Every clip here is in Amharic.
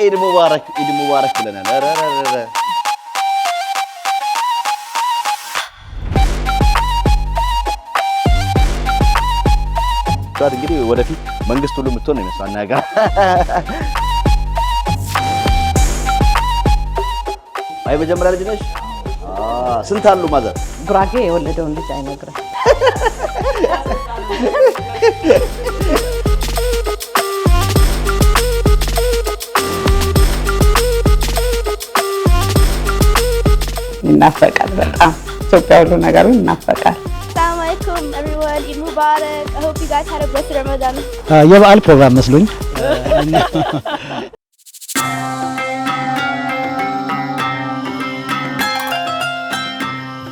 ኢድ ሙባረክ ብለናል። አራራራ ታዲያ እንግዲህ ወደፊት መንግስት ሁሉ የምትሆን ነው ይመስላል ነገር አይ መጀመሪያ ልጅ ነሽ? ስንት አሉ ማዘር? ጉራጌ የወለደውን ልጅ አይነግርም። ይናፈቃል በጣም ኢትዮጵያ ሁሉ ነገሩ ይናፈቃል። Assalamu alaikum everyone, Eid Mubarak. I hope you guys had a blessed Ramadan. የበዓል ፕሮግራም መስሎኝ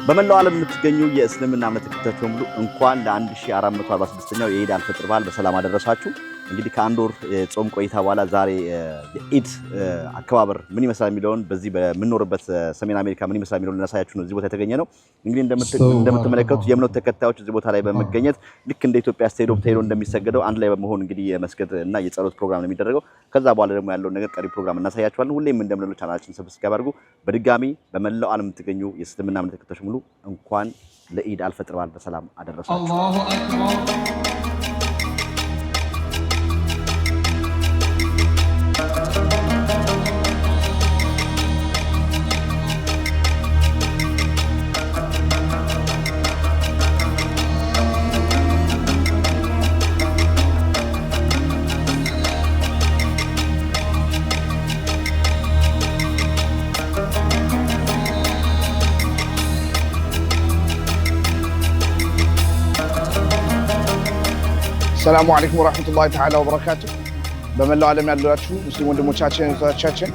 በመላው ዓለም የምትገኙ የእስልምና እምነት ተከታዮች በሙሉ እንኳን ለ1446ኛው የኢድ አልፈጥር በዓል በሰላም አደረሳችሁ። እንግዲህ ከአንድ ወር ጾም ቆይታ በኋላ ዛሬ የኢድ አከባበር ምን ይመስላል የሚለውን በዚህ በምንኖርበት ሰሜን አሜሪካ ምን ይመስላል የሚለውን ልናሳያችሁ ነው እዚህ ቦታ የተገኘ ነው። እንግዲህ እንደምትመለከቱት የእምነት ተከታዮች እዚህ ቦታ ላይ በመገኘት ልክ እንደ ኢትዮጵያ ስቴዲየም ተሄዶ እንደሚሰገደው አንድ ላይ በመሆን እንግዲህ የመስገድ እና የጸሎት ፕሮግራም ነው የሚደረገው። ከዛ በኋላ ደግሞ ያለውን ነገር ቀሪ ፕሮግራም እናሳያችኋለን። ሁሌም እንደምንለው ቻናላችን ሰብስክራይብ አድርጉ። በድጋሚ በመላው ዓለም የምትገኙ የእስልምና እምነት ተከታዮች ሙሉ እንኳን ለኢድ አልፈጥር በዓል በሰላም አደረሳችሁ። አላሁ አክበር። السلام عليكم ورحمة الله تعالى وبركاته. بملأ عالم ያላችሁ ሙስሊም ወንድሞቻችን እህቶቻችን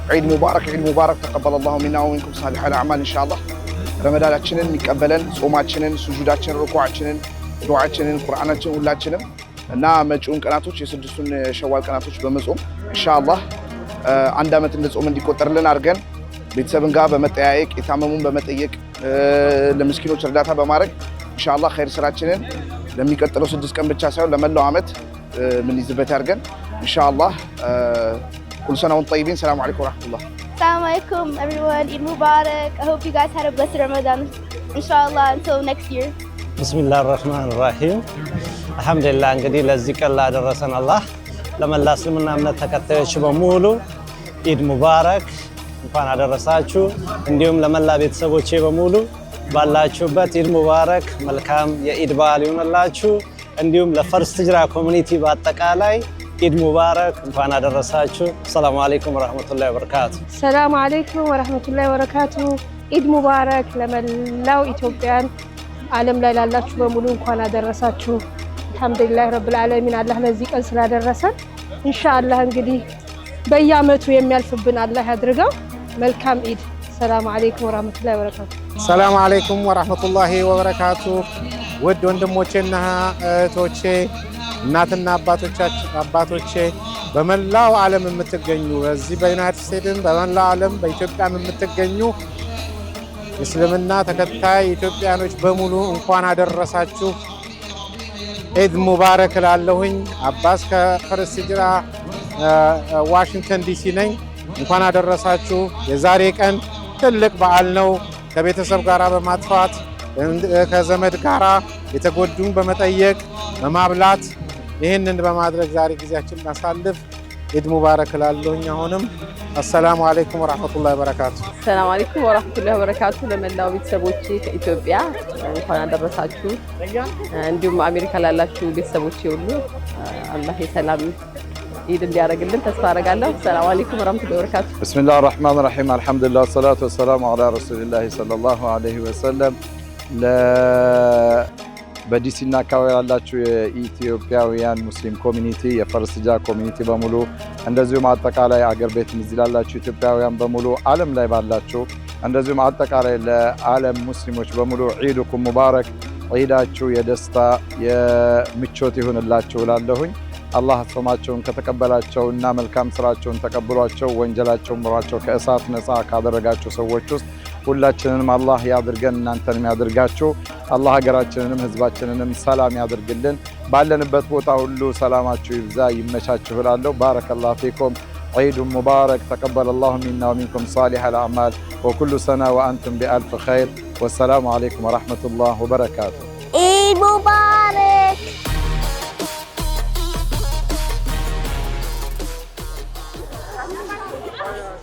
ዒድ ሙባረክ ተቀበለ الله منا ومنكم صالح الأعمال إن شاء الله። ረመዳናችንን የሚቀበለን ጾማችንን፣ ሱጁዳችንን፣ ሩኩዓችንን፣ ዱዓችንን፣ ቁርአናችንን ሁላችንም እና መጪውን ቀናቶች የስድስቱን ሸዋል ቀናቶች በመጾም ኢንሻአላህ አንድ አመት እንደጾም እንዲቆጠርልን አድርገን ቤተሰብን ጋር በመጠያየቅ የታመሙን በመጠየቅ ለምስኪኖች እርዳታ በማድረግ ኢንሻአላህ ኸይር ስራችንን ለሚቀጥለው 6 ቀን ብቻ ሳይሆን ለመላው አመት ምን ይዝበት ያርገን ኢንሻአላህ። ኩል ሰና ወንቱም ጠይቢን። ሰላም አለይኩም ወራህመቱላህ። Assalamu alaikum everyone, Eid Mubarak. I hope you guys had a blessed Ramadan. Inshallah until next year. ቢስሚላሂር ረህማኒር ረሂም። አልሐምዱሊላህ እንግዲህ ለዚህ ቀን ላደረሰን አላህ ለመላ እስልምና እምነት ተከታዮች በሙሉ ኢድ ሙባረክ እንኳን አደረሳችሁ። እንዲሁም ለመላ ቤተሰቦቼ በሙሉ ባላችሁበት ኢድ ሙባረክ መልካም የኢድ በዓል ይሁንላችሁ። እንዲሁም ለፈርስት ሂጅራ ኮሚኒቲ በአጠቃላይ ኢድ ሙባረክ እንኳን አደረሳችሁ። ሰላም አለይኩም ወራህመቱላሂ ወበረካቱ። ሰላም አለይኩም ወራህመቱላሂ ወበረካቱ። ኢድ ሙባረክ ለመላው ኢትዮጵያን ዓለም ላይ ላላችሁ በሙሉ እንኳን አደረሳችሁ። አልሐምዱሊላህ ረብል ዓለሚን አላህ ለዚህ ቀን ስላደረሰን ኢንሻአላህ እንግዲህ በየአመቱ የሚያልፍብን አላህ ያድርገው። መልካም ኢድ። ሰላም አለይኩም ወራህመቱላሂ ወበረካቱ። ሰላም አለይኩም ወራህመቱላሂ ወበረካቱ። ውድ ወንድሞቼና እህቶቼ እናትና አባቶቼ በመላው ዓለም የምትገኙ በዚህ በዩናይትድ ስቴትስ በመላው ዓለም በኢትዮጵያም የምትገኙ እስልምና ተከታይ ኢትዮጵያኖች በሙሉ እንኳን አደረሳችሁ። ኢድ ሙባረክ እላለሁኝ። አባስ ከፈርስት ሂጅራ ዋሽንግተን ዲሲ ነኝ። እንኳን አደረሳችሁ። የዛሬ ቀን ትልቅ በዓል ነው። ከቤተሰብ ጋራ በማጥፋት ከዘመድ ጋራ የተጎዱን በመጠየቅ በማብላት ይህንን በማድረግ ዛሬ ጊዜያችን እናሳልፍ። ኢድ ሙባረክ እላለሁኝ። አሁንም አሰላሙ አለይኩም ወራህመቱላሂ ወበረካቱ። ሰላም አለይኩም ወራህመቱላሂ ወበረካቱ። ለመላው ቤተሰቦቼ ከኢትዮጵያ እንኳን አደረሳችሁ። እንዲሁም አሜሪካ ላላችሁ ቤተሰቦቼ ሁሉ አላህ የሰላም ኢድ እንዲያደርግልን ተስፋ አደርጋለሁ። ሰላም አለይኩም ወራህመቱላሂ ወበረካቱ። ቢስሚላሂር ረህማኒር ረሂም አልሐምዱሊላህ ወሰላቱ ወሰላሙ ዐላ ረሱሊላህ ሰለላሁ ዐለይሂ ወሰለም። በዲሲና አካባቢ ያላችሁ የኢትዮጵያውያን ሙስሊም ኮሚኒቲ የፈርስት ሂጅራ ኮሚኒቲ በሙሉ እንደዚሁም አጠቃላይ አገር ቤት እዚህ ላላችሁ ኢትዮጵያውያን በሙሉ ዓለም ላይ ባላችሁ እንደዚሁም አጠቃላይ ለዓለም ሙስሊሞች በሙሉ ዒድኩም ሙባረክ። ዒዳችሁ የደስታ የምቾት ይሁንላችሁ እላለሁኝ። አላህ ጾማቸውን ከተቀበላቸውና መልካም ስራቸውን ተቀብሏቸው ወንጀላቸውን ምሯቸው ከእሳት ነፃ ካደረጋቸው ሰዎች ውስጥ ሁላችንንም አላህ ያድርገን፣ እናንተንም ያድርጋችሁ። አላህ ሀገራችንንም ህዝባችንንም ሰላም ያድርግልን። ባለንበት ቦታ ሁሉ ሰላማችሁ ይብዛ ይመቻችሁ እላለሁ። ባረከላሁ ፊኩም عيد مبارك تقبل الله منا ومنكم صالح الأعمال وكل سنة وأنتم بألف خير والسلام عليكم ورحمة الله وبركاته. عيد مبارك.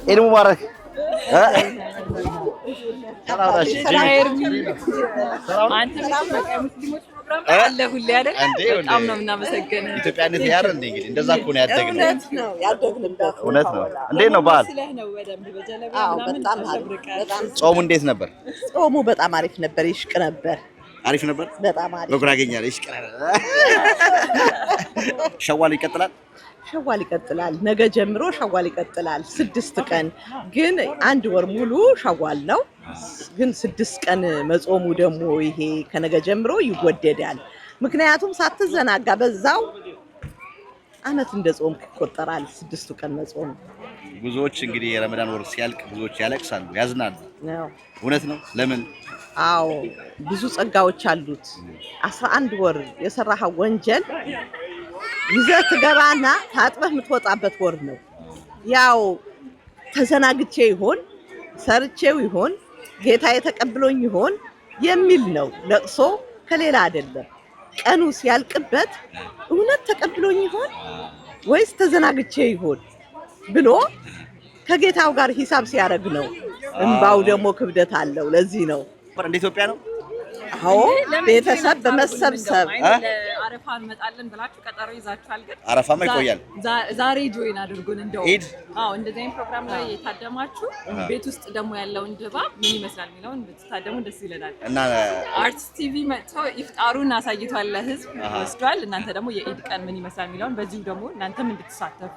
عيد مبارك. አለ ሁሌ አይደል? በጣም ነው የምናመሰግነው። ኢትዮጵያነት ያረ እንግዲህ እንደዛ እኮ ነው ያደግነው። እውነት ነው። እንዴት ነው በዓል? ጾሙ እንዴት ነበር? ጾሙ በጣም አሪፍ ነበር። ይሽቅ ነበር። አሪፍ ነበር። በጣም አሪፍ በጉራጌኛ ይሽቅ ነበር። ሸዋል ይቀጥላል። ሸዋል ይቀጥላል። ነገ ጀምሮ ሸዋል ይቀጥላል። 6 ቀን ግን 1 ወር ሙሉ ሸዋል ነው። ግን 6 ቀን መጾሙ ደግሞ ይሄ ከነገ ጀምሮ ይወደዳል። ምክንያቱም ሳትዘናጋ በዛው አመት እንደ ጾም ይቆጠራል 6 ቀን መጾም። ብዙዎች እንግዲህ የረመዳን ወር ሲያልቅ ብዙዎች ያለቅሳሉ፣ ያዝናሉ። እውነት ነው። ለምን? አዎ ብዙ ጸጋዎች አሉት። 11 ወር የሰራኸው ወንጀል ይዘህ ትገባና ታጥበህ የምትወጣበት ወር ነው። ያው ተዘናግቼ ይሆን ሰርቼው ይሆን ጌታ የተቀብሎኝ ይሆን የሚል ነው ለቅሶ፣ ከሌላ አይደለም። ቀኑ ሲያልቅበት እውነት ተቀብሎኝ ይሆን ወይስ ተዘናግቼ ይሆን ብሎ ከጌታው ጋር ሂሳብ ሲያደርግ ነው። እንባው ደግሞ ክብደት አለው። ለዚህ ነው እንደ ኢትዮጵያ ነው። አዎ ቤተሰብ በመሰብሰብ አረፋ እንመጣለን ብላችሁ ቀጠሮ ይዛችኋል። ግን አረፋማ ይቆያል። ዛሬ ጆይን አድርጉን። እንደው ኢድ እንደዚህ አይነት ፕሮግራም ላይ የታደማችሁ ቤት ውስጥ ደግሞ ያለውን ድባብ ምን ይመስላል የሚለውን ብትታደሙ ደስ ይለናል። እና አርትስ ቲቪ መጥቶ ኢፍጣሩን አሳይቷል፣ ለህዝብ ወስዷል። እናንተ ደግሞ የኢድ ቀን ምን ይመስላል የሚለውን በዚሁ ደግሞ እናንተም እንድትሳተፉ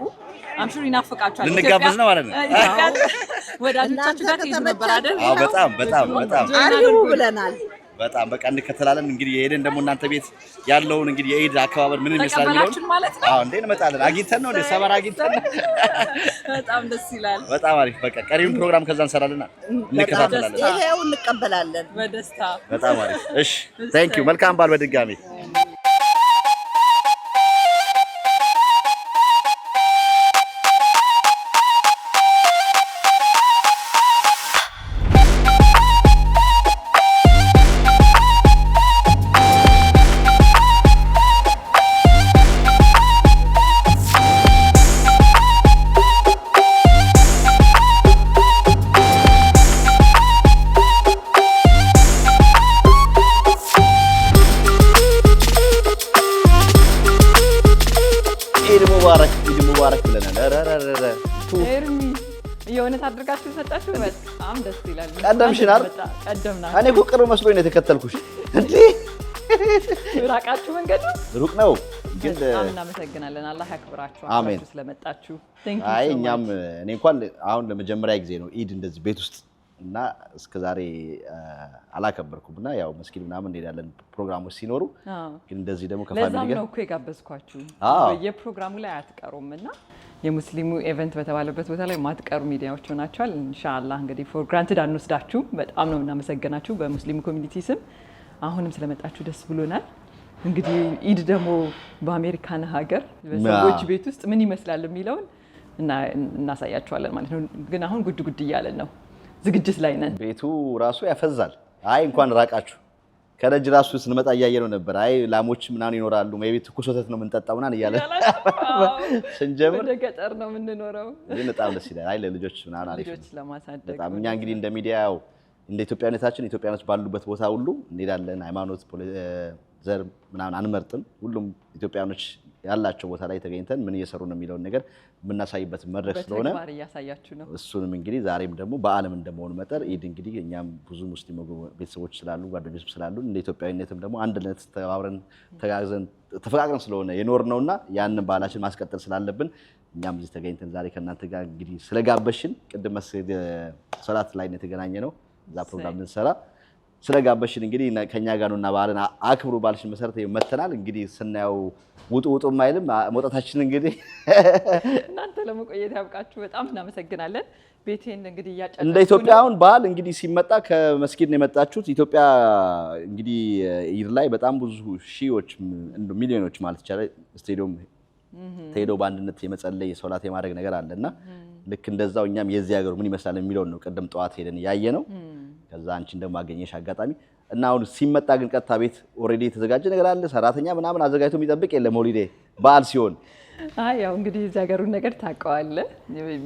አምሹር ይናፍቃችኋል። ልንጋበዝ ነው ማለት ነው። ወዳጆቻችሁ ጋር ትሄዱ ነበር አይደል? አዎ በጣም አሪው ብለናል። በጣም በቃ እንከተላለን። እንግዲህ የሄደን ደግሞ እናንተ ቤት ያለውን እንግዲህ የኢድ አከባበር ምን ይመስላል የሚለውን ማለት ነው። አዎ እንዴ እንመጣለን። አግኝተን ነው ሰመራ አግኝተን። በጣም ደስ ይላል። በጣም አሪፍ። በቃ ቀሪውን ፕሮግራም ከዛ እንሰራለን፣ እንከታተላለን። ይሄው እንቀበላለን በደስታ። በጣም አሪፍ። እሺ ቴንክ ዩ። መልካም በዓል በድጋሚ። ሙባረክ ብለናል። ኤርሚ የእውነት አድርጋችሁ ሰጣችሁ። በጣም ደስ ይላል። ቀደምሽናል። እኔ እኮ ቅርብ መስሎኝ ነው የተከተልኩሽ። እንዴ ራቃችሁ መንገዱ ሩቅ ነው ግን በጣም እናመሰግናለን። አላህ ያክብራችሁ አብራችሁ ስለመጣችሁ። አይ እኛም እኔ እንኳን አሁን ለመጀመሪያ ጊዜ ነው ኢድ እንደዚህ ቤት ውስጥ እና እስከዛሬ አላከበርኩምና ያው መስጊድ ምናምን እንሄዳለን ፕሮግራሞች ሲኖሩ፣ ግን እንደዚህ ደግሞ ከፋሚሊ ጋር ለዛም ነው እኮ የጋበዝኳችሁ። በየፕሮግራሙ ላይ አትቀሩምና የሙስሊሙ ኢቨንት በተባለበት ቦታ ላይ ማትቀሩ ሚዲያዎች ሆናችኋል። ኢንሻአላህ እንግዲህ ፎር ግራንትድ አንወስዳችሁ። በጣም ነው እናመሰግናችሁ በሙስሊሙ ኮሚኒቲ ስም። አሁንም ስለመጣችሁ ደስ ብሎናል። እንግዲህ ኢድ ደግሞ በአሜሪካን ሀገር በሰዎች ቤት ውስጥ ምን ይመስላል የሚለውን እናሳያችኋለን ማለት ነው። ግን አሁን ጉድ ጉድ እያለን ነው፣ ዝግጅት ላይ ነን። ቤቱ ራሱ ያፈዛል። አይ እንኳን ራቃችሁ ከደጅ ራሱ ስንመጣ እያየነው ነበር። አይ ላሞች ምናምን ይኖራሉ፣ ሜቢ ትኩስ ወተት ነው የምንጠጣው ምናምን እያለ ስንጀምር ወደ ገጠር ነው የምንኖረው። ግን በጣም ደስ ይላል። አይ ለልጆች ምናምን አሪፍ ልጆች ለማሳደግ በጣም እኛ እንግዲህ እንደ ሚዲያው እንደ ኢትዮጵያነታችን ኢትዮጵያኖች ባሉበት ቦታ ሁሉ እንሄዳለን። ሃይማኖት፣ ዘር ምናምን አንመርጥም። ሁሉም ኢትዮጵያኖች ያላቸው ቦታ ላይ ተገኝተን ምን እየሰሩ ነው የሚለውን ነገር የምናሳይበት መድረክ ስለሆነ በተግባር እያሳያችሁ ነው። እሱንም እንግዲህ ዛሬም ደግሞ በዓለም እንደመሆኑ መጠን ኢድ እንግዲህ እኛም ብዙ ሙስሊም ቤተሰቦች ስላሉ ጓደኞች ስላሉ እንደ ኢትዮጵያዊነትም ደግሞ አንድነት ተባብረን ተጋግዘን ተፈቃቅረን ስለሆነ የኖር ነውና ያንን ባህላችን ማስቀጠል ስላለብን እኛም እዚህ ተገኝተን ዛሬ ከእናንተ ጋር እንግዲህ ስለጋበሽን ቅድም መስጊድ ሰላት ላይ ነው የተገናኘ ነው እዛ ፕሮግራም ልንሰራ ስለጋበሽን እንግዲህ ከኛ ጋር ነውና በዓልን አክብሩ ባልሽን መሰረት መተናል። እንግዲህ ስናየው ውጡ ማይልም መውጣታችን እንግዲህ እናንተ ለመቆየት ያብቃችሁ። በጣም እናመሰግናለን። ቤቴን እንግዲህ ያጫጫችሁ እንደ ኢትዮጵያውን በዓል እንግዲህ ሲመጣ ከመስጊድ ነው የመጣችሁት። ኢትዮጵያ እንግዲህ ኢድ ላይ በጣም ብዙ ሺዎች ሚሊዮኖች ማለት ይቻላል ስቴዲየም ተሄዶ በአንድነት የመጸለይ ሶላት የማድረግ ነገር አለና ልክ እንደዛው እኛም የዚህ ሀገር ምን ይመስላል የሚለው ነው ቀደም ጧት ሄደን ያየነው ከዛ አንቺ እንደማገኘሽ አጋጣሚ እና አሁን ሲመጣ ግን ቀጥታ ቤት ኦሬዲ የተዘጋጀ ነገር አለ ሰራተኛ ምናምን አዘጋጅቶ የሚጠብቅ የለም ሆሊዴይ በዓል ሲሆን ያው እንግዲህ እዚህ ሀገሩን ነገር ታውቀዋለህ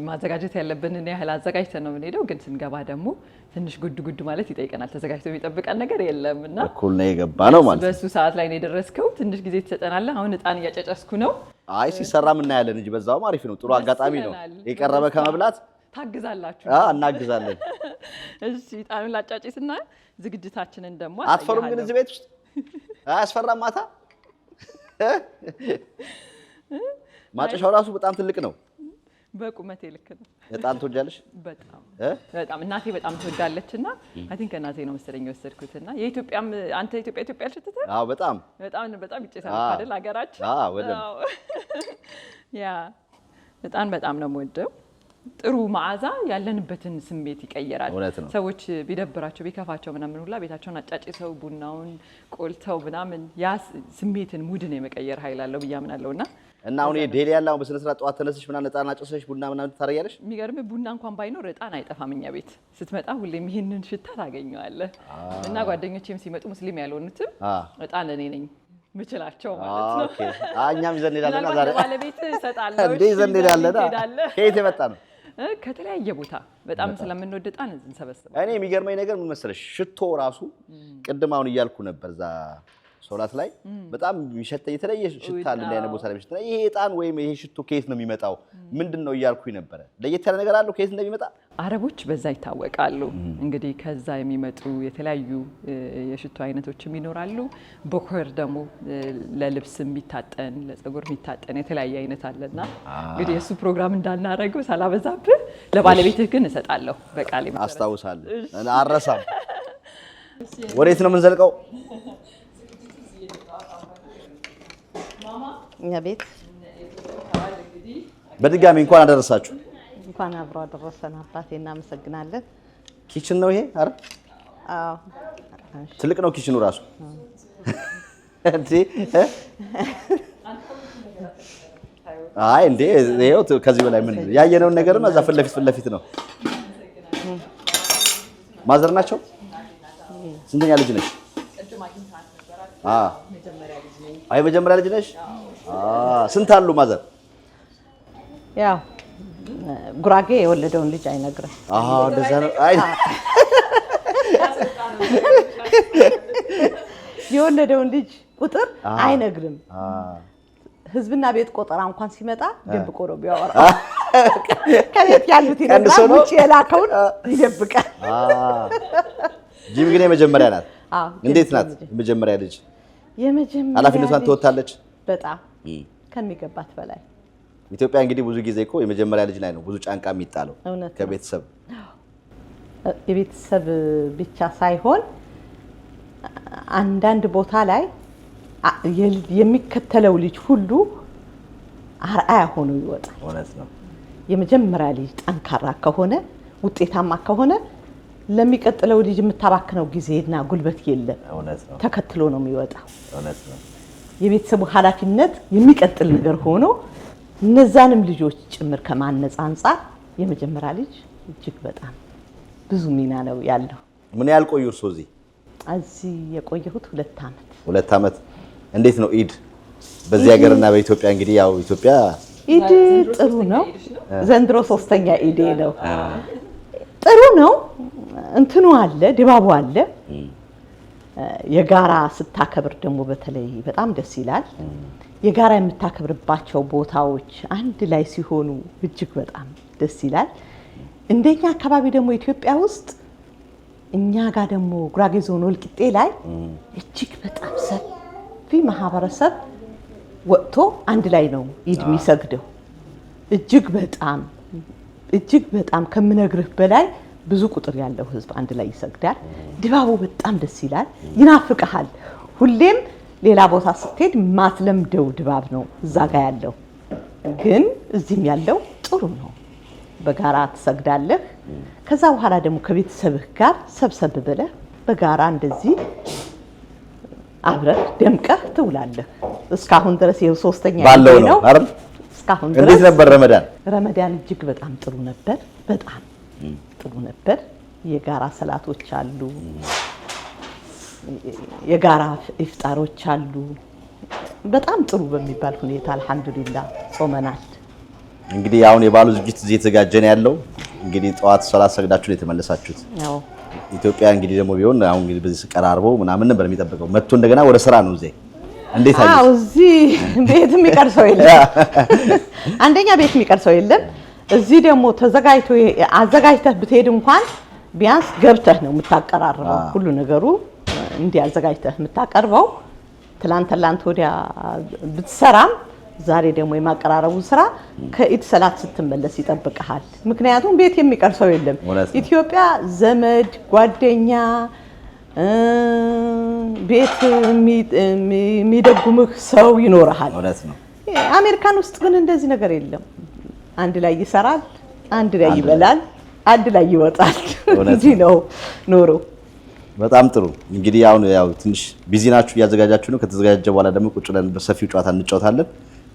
ማዘጋጀት ያለብንን ያህል አዘጋጅተን ነው የምንሄደው ግን ስንገባ ደግሞ ትንሽ ጉድ ማለት ይጠይቀናል ተዘጋጅቶ የሚጠብቀን ነገር የለምና እኩል ነው የገባ ነው ማለት በሱ ሰዓት ላይ ነው የደረስከው ትንሽ ጊዜ ትሰጠናለህ አሁን እጣን እያጨጨስኩ ነው አይ ሲሰራ ምን እናያለን እንጂ በዛው አሪፍ ነው ጥሩ አጋጣሚ ነው የቀረበ ከመብላት ታግዛላችሁ እናግዛለን እሺ እጣኑን ላጫጭስና ዝግጅታችንን ደግሞ አትፈሩም ግን እዚህ ቤት ውስጥ አያስፈራም ማታ ማጨሻው ራሱ በጣም ትልቅ ነው በቁመቴ ልክ ነው እጣን ትወጃለሽ በጣም እናቴ በጣም ትወዳለችና አይ ቲንክ እናቴ ነው መሰለኝ ወሰድኩትና የኢትዮጵያም አንተ ኢትዮጵያ አልሽተተ በጣም ይጨሳል አይደል ሀገራችን ያ በጣም ነው የምወደው ጥሩ መዓዛ ያለንበትን ስሜት ይቀየራል ሰዎች ቢደብራቸው ቢከፋቸው ምናምን ሁላ ቤታቸውን አጫጭሰው ቡናውን ቆልተው ምናምን ያ ስሜትን ሙድን የመቀየር ኃይል አለው ብያምናለውና እና አሁን ዴሊ ያለው በስነ ስርዓት ጧት ተነስሽ ምናምን እጣን አጨሰሽ ቡና ምናምን ታረጋለሽ የሚገርም ቡና እንኳን ባይኖር እጣን አይጠፋም እኛ ቤት ስትመጣ ሁሌም ይሄንን ሽታ ታገኘዋለህ እና ጓደኞቼም ሲመጡ ሙስሊም ያልሆኑትም እጣን እኔ ነኝ ምችላቸው ማለት ነው ኦኬ እኛም ይዘን እንሄዳለን ዛሬ ባለቤት እሰጣለሁ እንዴ ይዘን እንሄዳለን ከየት የመጣ ነው ከተለያየ ቦታ በጣም ስለምንወድ እጣን እንሰበስባለን እኔ የሚገርመኝ ነገር ምን መሰለሽ ሽቶ ራሱ ቅድም አሁን እያልኩ ነበር ዛ ሶላት ላይ በጣም ይሸተኝ የተለየ ሽታ አለ እንዳይነ ቦታ ላይ ሽታ ይሄ እጣን ወይም ይሄ ሽቶ ከየት ነው የሚመጣው ምንድነው እያልኩኝ ነበር ለየት ያለ ነገር አለው ከየት እንደሚመጣ አረቦች በዛ ይታወቃሉ እንግዲህ ከዛ የሚመጡ የተለያዩ የሽቶ አይነቶችም ይኖራሉ በኮር ደግሞ ለልብስ የሚታጠን ለፀጉር የሚታጠን የተለያየ አይነት አለና እንግዲህ እሱ ፕሮግራም እንዳናረገው ሳላበዛብህ ለባለቤትህ ግን እሰጣለሁ በቃሌ አስታውሳለሁ አረሳም ወዴት ነው የምንዘልቀው እኛ ቤት በድጋሚ እንኳን አደረሳችሁ እንኳን አብሮ አደረሰን አባቴ እናመሰግናለን ኪችን ነው ይሄ አረ አዎ ትልቅ ነው ኪችኑ ራሱ እንዴ አይ እንዴ ይሄው ከዚህ በላይ ምን ያየነውን ነገር ነው እዛ ፍለፊት ነው ማዘር ናቸው ስንተኛ ልጅ ነሽ አይ መጀመሪያ ልጅ ነሽ ስንት አሉ ማዘር ያው ጉራጌ የወለደውን ልጅ አይነግርም እንደዛ ነው አይ የወለደውን ልጅ ቁጥር አይነግርም ህዝብና ቤት ቆጠራ እንኳን ሲመጣ ደብቆ ነው ቢያወራ ከቤት ያሉት ይነግራል ውጪ የላከውን ይደብቃል ጂም ግን የመጀመሪያ ናት እንዴት ናት የመጀመሪያ ልጅ ኃላፊነቷን ትወጣለች በጣም ከሚገባት በላይ ኢትዮጵያ እንግዲህ ብዙ ጊዜ እኮ የመጀመሪያ ልጅ ላይ ነው ብዙ ጫንቃ የሚጣለው ከቤተሰብ የቤተሰብ ብቻ ሳይሆን አንዳንድ ቦታ ላይ የሚከተለው ልጅ ሁሉ አርአያ ሆኖ ይወጣል እውነት ነው የመጀመሪያ ልጅ ጠንካራ ከሆነ ውጤታማ ከሆነ ለሚቀጥለው ልጅ የምታባክነው ጊዜና ጉልበት የለም እውነት ነው ተከትሎ ነው የሚወጣው እውነት ነው የቤተሰቡ ኃላፊነት የሚቀጥል ነገር ሆኖ እነዛንም ልጆች ጭምር ከማነጽ አንፃር የመጀመሪያ ልጅ እጅግ በጣም ብዙ ሚና ነው ያለው ምን ያህል ቆዩ እርሶ እዚህ የቆየሁት 2 አመት 2 አመት እንዴት ነው ኢድ በዚህ ሀገርና በኢትዮጵያ እንግዲህ ያው ኢትዮጵያ ኢድ ጥሩ ነው ዘንድሮ 3ኛ ኢድ ነው ጥሩ ነው እንትኑ አለ ድባቡ አለ የጋራ ስታከብር ደግሞ በተለይ በጣም ደስ ይላል የጋራ የምታከብርባቸው ቦታዎች አንድ ላይ ሲሆኑ እጅግ በጣም ደስ ይላል እንደኛ አካባቢ ደግሞ ኢትዮጵያ ውስጥ እኛ ጋር ደግሞ ጉራጌ ዞን ወልቂጤ ላይ እጅግ በጣም ሰፊ ማህበረሰብ ወጥቶ አንድ ላይ ነው ኢድ የሚሰግደው እጅግ በጣም ከምነግርህ በላይ ብዙ ቁጥር ያለው ህዝብ አንድ ላይ ይሰግዳል ድባቡ በጣም ደስ ይላል ይናፍቀሃል ሁሌም ሌላ ቦታ ስትሄድ ማትለምደው ድባብ ነው እዛ ጋር ያለው ግን እዚህም ያለው ጥሩ ነው በጋራ ተሰግዳለህ ከዛ በኋላ ደግሞ ከቤተሰብህ ጋር ሰብሰብ ብለህ በጋራ እንደዚህ አብረህ ደምቀህ ትውላለህ። እስካሁን ድረስ ይሄው ሶስተኛ ባለው ነው አይደል? እስካሁን ድረስ እንዴት ነበር ረመዳን? ረመዳን እጅግ በጣም ጥሩ ነበር። በጣም ጥሩ ነበር። የጋራ ሰላቶች አሉ፣ የጋራ ኢፍጣሮች አሉ። በጣም ጥሩ በሚባል ሁኔታ አልሐምዱሊላህ ጾመናል። እንግዲህ አሁን የባሉ ዝግጅት እዚህ የተዘጋጀ ነው ያለው። እንግዲህ ጠዋት ሶላት ሰግዳችሁ ነው የተመለሳችሁት። ያው ኢትዮጵያ እንግዲህ ደግሞ ቢሆን አሁን እንግዲህ በዚህ ስቀራርበው ምናምን ነበር የሚጠብቀው። መጥቶ እንደገና ወደ ስራ ነው እዚህ። እንዴት አይ? አዎ እዚህ ቤት የሚቀር ሰው የለም። አንደኛ ቤት የሚቀር ሰው የለም። እዚህ ደግሞ ተዘጋጅቶ አዘጋጅተህ ብትሄድ እንኳን ቢያንስ ገብተህ ነው የምታቀራርበው። ሁሉ ነገሩ እንዲህ አዘጋጅተህ የምታቀርበው። ትላንት ወዲያ ብትሰራም ዛሬ ደግሞ የማቀራረቡ ስራ ከኢድ ሰላት ስትመለስ ይጠብቀሃል። ምክንያቱም ቤት የሚቀር ሰው የለም። ኢትዮጵያ ዘመድ ጓደኛ ቤት የሚደጉምህ ሰው ይኖርሃል። አሜሪካን ውስጥ ግን እንደዚህ ነገር የለም። አንድ ላይ ይሰራል፣ አንድ ላይ ይበላል፣ አንድ ላይ ይወጣል። እንዲህ ነው ኖሮ። በጣም ጥሩ። እንግዲህ አሁን ያው ትንሽ ቢዚ ናችሁ፣ እያዘጋጃችሁ ነው። ከተዘጋጀ በኋላ ደግሞ ቁጭ ብለን በሰፊው ጨዋታ እንጫወታለን።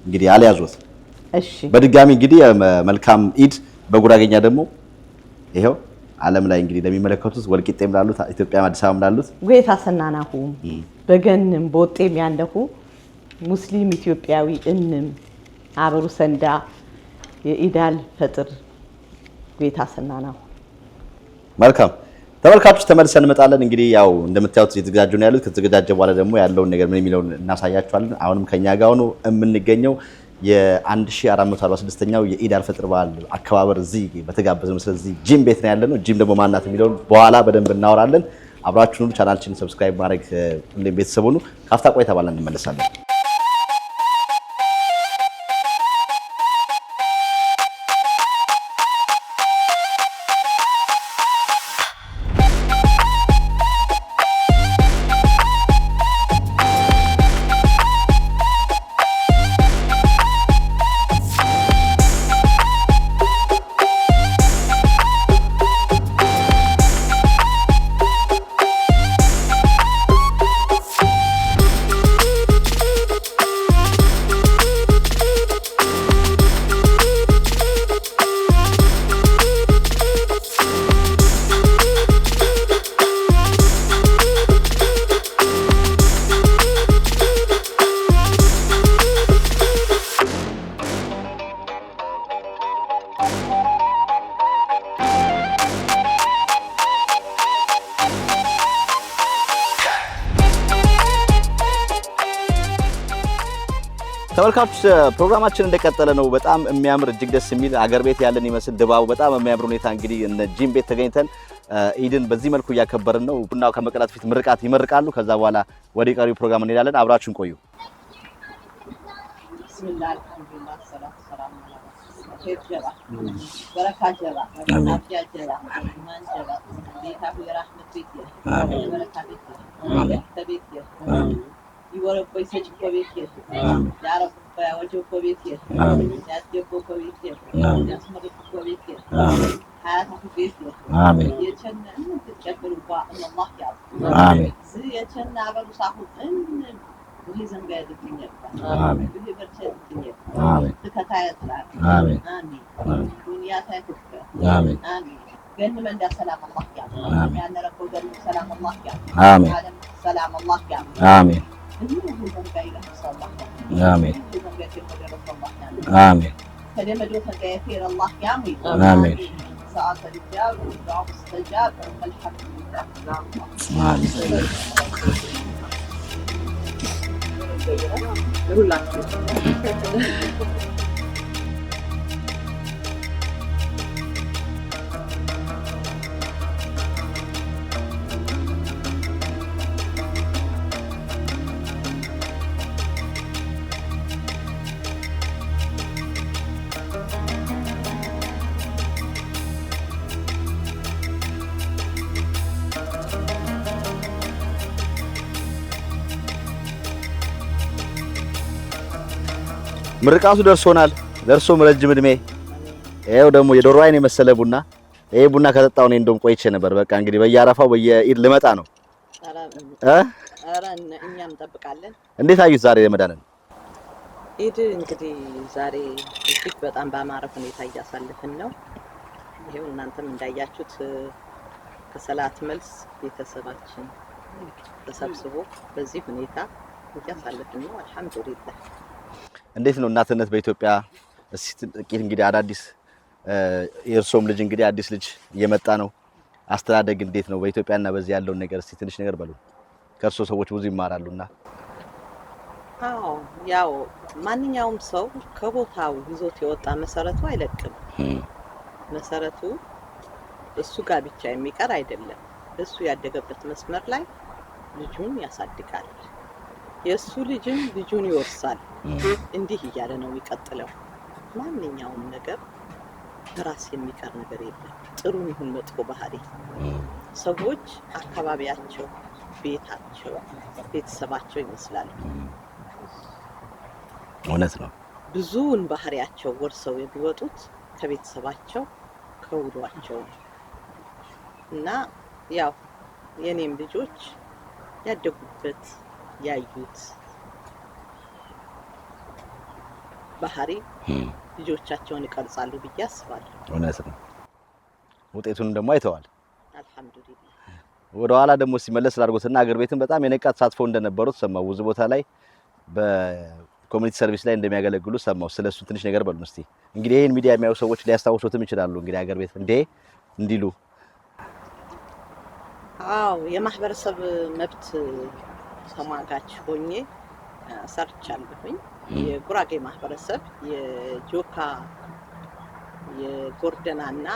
እንግዲህ አልያዙት። እሺ በድጋሚ እንግዲህ መልካም ኢድ። በጉራጌኛ ደግሞ ይሄው ዓለም ላይ እንግዲህ ለሚመለከቱት ወልቂጤም ላሉት ኢትዮጵያም አዲስ አበባም ላሉት ጎይታ ሰናናሁ በገንም በወጤም ያለሁ ሙስሊም ኢትዮጵያዊ እንም አበሩ ሰንዳ የኢዳል ፈጥር ጎይታ ሰናናሁ። መልካም ተመልካቾች ተመልሰን እንመጣለን። እንግዲህ ያው እንደምታዩት እየተዘጋጁ ነው ያሉት። ከተዘጋጀ በኋላ ደግሞ ያለውን ነገር ምን የሚለውን እናሳያችኋለን። አሁንም ከኛ ጋር ነው የምንገኘው። የ1446ኛው የኢድ አልፈጥር በዓል አከባበር እዚህ በተጋበዘ ነው። ስለዚህ ጂም ቤት ነው ያለነው። ጂም ደግሞ ማናት የሚለውን በኋላ በደንብ እናወራለን። አብራችሁን ሁሉ ቻናላችንን ሰብስክራይብ ማድረግ ሁሌም ቤተሰብ ሁኑ። ካፍታ ቆይታ በኋላ እንመለሳለን። ተመልካቾች ፕሮግራማችን እንደቀጠለ ነው። በጣም የሚያምር እጅግ ደስ የሚል አገር ቤት ያለን ይመስል ድባቡ በጣም የሚያምር ሁኔታ እንግዲህ እነ ጂም ቤት ተገኝተን ኢድን በዚህ መልኩ እያከበርን ነው። ቡናው ከመቀዳት ፊት ምርቃት ይመርቃሉ። ከዛ በኋላ ወደ ቀሪው ፕሮግራም እንሄዳለን። አብራችሁን ቆዩ። ቢስሚላህ አልሐምዱሊላህ ሰላቱ ሰላም ጀባ በረካ ጀባ ናፊያ ጀባ ማን ጀባ ቤታሁ የራህመት ቤት በረካ ቤት ቤት ይወረቆይ ሰጭ ኮቤት ያረቁ ያወጀው ኮቤት ያስጀቦ ኮቤት ያስመረቁ ኮቤት ሀያታሁ ቤት አሜን የቸነ ተቀበሉ በአላህ ያብ አሜን የቸነ አበሩ ሳሁ ይህ ዘንጋ ያድርግኛል አሜን ይህ በርቻ ያድርግኛል አሜን ተከታያት አሜን አሜን ዱንያ ታይኩት አሜን አሜን ገን መንዳ ሰላም አላህ ያብ አሜን ያነረከው ገን ሰላም አላህ ያብ አሜን ዓለም ሰላም አላህ ያብ አሜን آمين آمين كلمة خير الله يعمي آمين ساعة الرجال والدعاء مستجاب والحمد لله آمين ምርቃቱ ደርሶናል። ደርሶም ረጅም እድሜ። ይሄው ደግሞ የዶሮ አይን የመሰለ ቡና። ይሄ ቡና ከጠጣው እኔ እንደውም ቆይቼ ነበር። በቃ እንግዲህ በየአረፋው በየኢድ ልመጣ ነው። ኧረ እኛም እንጠብቃለን። እንዴት አዩት ዛሬ ረመዳንን? ኢድ እንግዲህ ዛሬ እጅግ በጣም በአማረ ሁኔታ እያሳለፍን ነው። ይሄው እናንተም እንዳያችሁት ከሰላት መልስ ቤተሰባችን ተሰብስቦ በዚህ ሁኔታ እያሳለፍን ነው። አልሐምዱሊላህ። እንዴት ነው እናትነት በኢትዮጵያ? እስቲ ጥቂት እንግዲህ አዳዲስ የእርሶም ልጅ እንግዲህ አዲስ ልጅ እየመጣ ነው። አስተዳደግ እንዴት ነው በኢትዮጵያና በዚህ ያለውን ነገር እስቲ ትንሽ ነገር በሉ። ከእርሶ ሰዎች ብዙ ይማራሉና። አዎ ያው ማንኛውም ሰው ከቦታው ይዞት የወጣ መሰረቱ አይለቅም። መሰረቱ እሱ ጋር ብቻ የሚቀር አይደለም። እሱ ያደገበት መስመር ላይ ልጁን ያሳድጋል። የእሱ ልጅም ልጁን ይወርሳል። እንዲህ እያለ ነው የሚቀጥለው። ማንኛውም ነገር በራስ የሚቀር ነገር የለም። ጥሩ ይሁን መጥፎ ባህሪ ሰዎች አካባቢያቸው፣ ቤታቸው፣ ቤተሰባቸው ይመስላሉ። እውነት ነው። ብዙውን ባህሪያቸው ወርሰው የሚወጡት ከቤተሰባቸው ከውሏቸው እና ያው የኔም ልጆች ያደጉበት ያዩት ባህሪ ልጆቻቸውን ይቀርጻሉ ብዬ አስባለሁ። እውነት ነው። ውጤቱን ደግሞ አይተዋል። አልሐምዱሊላህ። ወደ ኋላ ደግሞ ሲመለስ ላድርጎትና አገር ቤትን በጣም የነቃ ተሳትፎ እንደነበሩት ሰማው። ብዙ ቦታ ላይ በኮሚኒቲ ሰርቪስ ላይ እንደሚያገለግሉ ሰማው። ስለሱ ትንሽ ነገር በሉን እስቲ። እንግዲህ ይሄን ሚዲያ የሚያዩ ሰዎች ሊያስታውሱትም ይችላሉ። እንግዲህ አገር ቤት እንዲሉ አዎ የማህበረሰብ መብት ተሟጋች ሆኜ ሰርቻለሁኝ። የጉራጌ ማህበረሰብ የጆካ የጎርደናና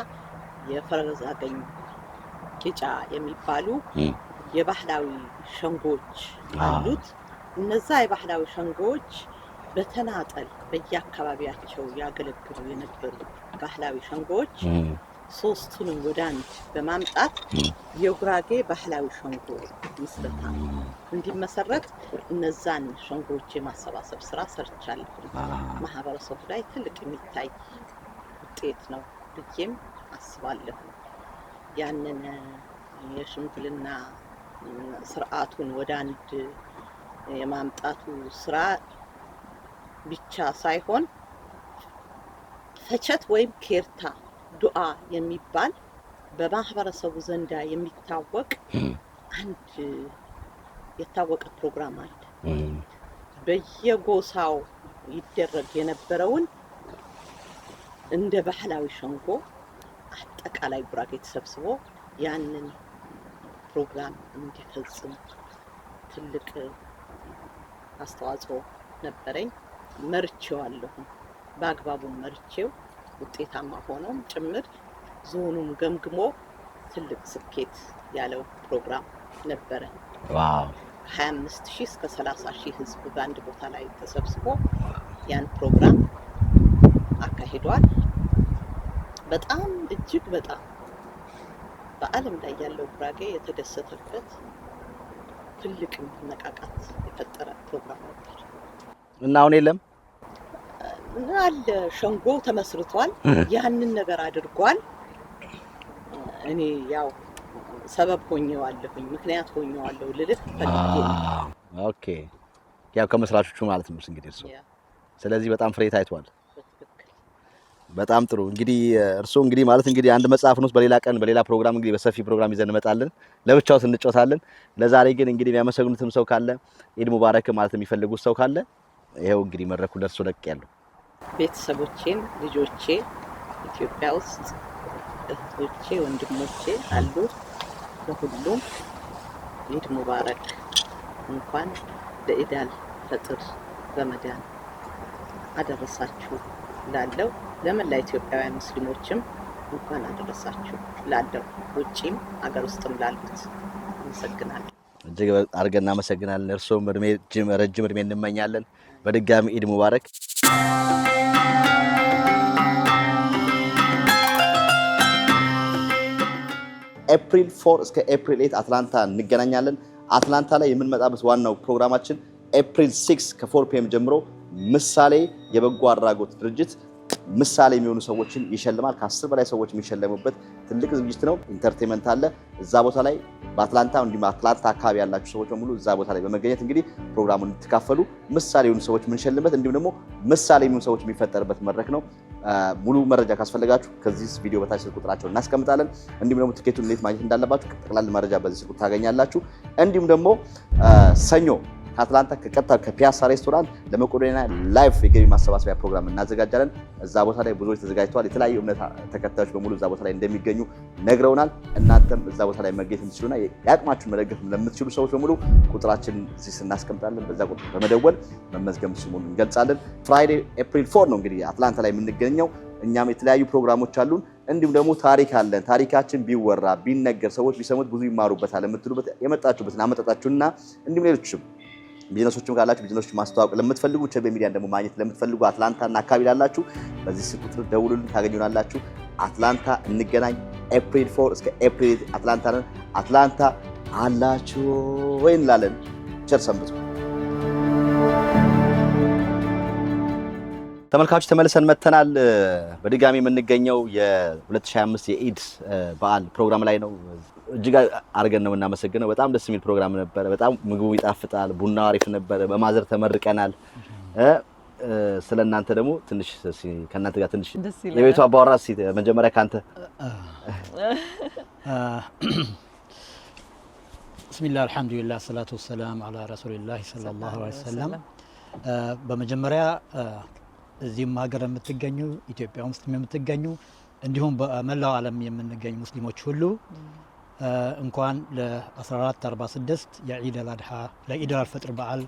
የፈረዛገኝ ቂጫ የሚባሉ የባህላዊ ሸንጎች አሉት። እነዛ የባህላዊ ሸንጎች በተናጠል በየአካባቢያቸው ያገለግሉ የነበሩ ባህላዊ ሸንጎች ሶስቱንም ወደ አንድ በማምጣት የጉራጌ ባህላዊ ሸንጎ ምስረታ እንዲመሰረት እነዛን ሸንጎች የማሰባሰብ ስራ ሰርቻለሁ። ማህበረሰቡ ላይ ትልቅ የሚታይ ውጤት ነው ብዬም አስባለሁ። ያንን የሽምግልና ስርዓቱን ወደ አንድ የማምጣቱ ስራ ብቻ ሳይሆን ፈቸት ወይም ኬርታ ዱዓ የሚባል በማህበረሰቡ ዘንዳ የሚታወቅ አንድ የታወቀ ፕሮግራም አለ። በየጎሳው ይደረግ የነበረውን እንደ ባህላዊ ሸንጎ አጠቃላይ ጉራጌ ተሰብስቦ ያንን ፕሮግራም እንዲፈጽም ትልቅ አስተዋጽኦ ነበረኝ። መርቼዋለሁ። በአግባቡ መርቼው ውጤታማ ሆኖም ጭምር ዞኑም ገምግሞ ትልቅ ስኬት ያለው ፕሮግራም ነበረ። ዋው! 25,000 እስከ 30,000 ህዝብ በአንድ ቦታ ላይ ተሰብስቦ ያን ፕሮግራም አካሂዷል። በጣም እጅግ በጣም በዓለም ላይ ያለው ጉራጌ የተደሰተበት ትልቅ መነቃቃት የፈጠረ ፕሮግራም ነበር እና አሁን የለም አለ። ሸንጎ ተመስርቷል። ያንን ነገር አድርጓል። እኔ ያው ሰበብ ሆኜዋለሁኝ፣ ምክንያት ሆኜዋለሁ ልልህ ፈልጌ። ኦኬ፣ ያው ከመስራቾቹ ማለት ነው እንግዲህ እርሶ። ስለዚህ በጣም ፍሬ ታይቷል። በጣም ጥሩ። እንግዲህ እርሶ እንግዲህ ማለት እንግዲህ አንድ መጽሐፍ ነው። በሌላ ቀን በሌላ ፕሮግራም እንግዲህ በሰፊ ፕሮግራም ይዘን እንመጣለን። ለብቻው እንጫወታለን። ለዛሬ ግን እንግዲህ የሚያመሰግኑትም ሰው ካለ ኢድ ሙባረክ ማለት የሚፈልጉት ሰው ካለ ይሄው እንግዲህ መድረኩ ለእርሶ ለቅቄያለሁ። ቤተሰቦቼን፣ ልጆቼ ኢትዮጵያ ውስጥ እህቶቼ፣ ወንድሞቼ አሉ። ለሁሉም ኢድ ሙባረክ። እንኳን ለኢድ አልፈጥር ረመዳን አደረሳችሁ ላለው ለመላ ኢትዮጵያውያን ሙስሊሞችም እንኳን አደረሳችሁ ላለው ውጪም አገር ውስጥም ላሉት አመሰግናለሁ። እጅግ አድርገን እናመሰግናለን። እርሶም ረጅም እድሜ እንመኛለን። በድጋሚ ኢድ ሙባረክ። ኤፕሪል 4 እስከ ኤፕሪል 8 አትላንታ እንገናኛለን። አትላንታ ላይ የምንመጣበት ዋናው ፕሮግራማችን ኤፕሪል 6 ከ4 ፒኤም ጀምሮ ምሳሌ የበጎ አድራጎት ድርጅት ምሳሌ የሚሆኑ ሰዎችን ይሸልማል። ከ10 በላይ ሰዎች የሚሸለሙበት ትልቅ ዝግጅት ነው። ኢንተርቴንመንት አለ እዛ ቦታ ላይ በአትላንታ እንዲሁም አትላንታ አካባቢ ያላችሁ ሰዎች በሙሉ እዛ ቦታ ላይ በመገኘት እንግዲህ ፕሮግራሙን እንድትካፈሉ ምሳሌ የሆኑ ሰዎች የምንሸልምበት እንዲሁም ደግሞ ምሳሌ የሚሆኑ ሰዎች የሚፈጠርበት መድረክ ነው። ሙሉ መረጃ ካስፈልጋችሁ ከዚህ ቪዲዮ በታች ስልክ ቁጥራቸውን እናስቀምጣለን። እንዲሁም ደግሞ ትኬቱን እንዴት ማግኘት እንዳለባችሁ ጠቅላላ መረጃ በዚህ ስልክ ታገኛላችሁ። እንዲሁም ደግሞ ሰኞ ከአትላንታ ከቀጥታ ከፒያሳ ሬስቶራንት ለመቄዶንያ ላይቭ የገቢ ማሰባሰቢያ ፕሮግራም እናዘጋጃለን። እዛ ቦታ ላይ ብዙዎች ተዘጋጅተዋል። የተለያዩ እምነት ተከታዮች በሙሉ እዛ ቦታ ላይ እንደሚገኙ ነግረውናል። እናንተም እዛ ቦታ ላይ መገኘት የምትችሉና የአቅማችሁን መደገፍ ለምትችሉ ሰዎች በሙሉ ቁጥራችን እዚህ እናስቀምጣለን። በዛ ቁጥር በመደወል መመዝገብ ስሙን እንገልጻለን። ፍራይዴ ኤፕሪል 4 ነው እንግዲህ አትላንታ ላይ የምንገኘው። እኛም የተለያዩ ፕሮግራሞች አሉን። እንዲሁም ደግሞ ታሪክ አለን። ታሪካችን ቢወራ ቢነገር ሰዎች ቢሰሙት ብዙ ይማሩበታል የምትሉበት የመጣችሁበትን አመጣጣችሁና እንዲሁም ሌሎችም ቢዝነሶችም ካላችሁ ቢዝነሶች ማስተዋወቅ ለምትፈልጉ ቸቤ ሚዲያን ደግሞ ማግኘት ለምትፈልጉ አትላንታና አካባቢ ላላችሁ በዚህ ስልክ ቁጥር ደውሉልን፣ ታገኙናላችሁ። አትላንታ እንገናኝ። ኤፕሪል 4 እስከ ኤፕሪል አትላንታ ነን። አትላንታ አላችሁ ወይ እንላለን። ቸር ሰንብቱ። ተመልካቾች ተመልሰን መተናል። በድጋሚ የምንገኘው የ2025 የኢድ በዓል ፕሮግራም ላይ ነው። እጅግ አድርገን ነው የምናመሰግነው። በጣም ደስ የሚል ፕሮግራም ነበረ። በጣም ምግቡ ይጣፍጣል። ቡናው አሪፍ ነበረ። በማዘር ተመርቀናል። ስለናንተ ደግሞ ትንሽ ከናንተ ጋር ትንሽ የቤቱ አባወራ መጀመሪያ ካንተ ብስሚላህ አልሐምዱሊላህ ሰላቱ ወሰላም አላ ረሱሊላህ ሰለላሁ ዐለይሂ ወሰለም። በመጀመሪያ እዚህም ሀገር የምትገኙ ኢትዮጵያ ውስጥ የምትገኙ እንዲሁም በመላው ዓለም የምንገኙ ሙስሊሞች ሁሉ እንኳን ለ1446 የዒድ አልአድሃ ለዒድ አልፈጥር በዓል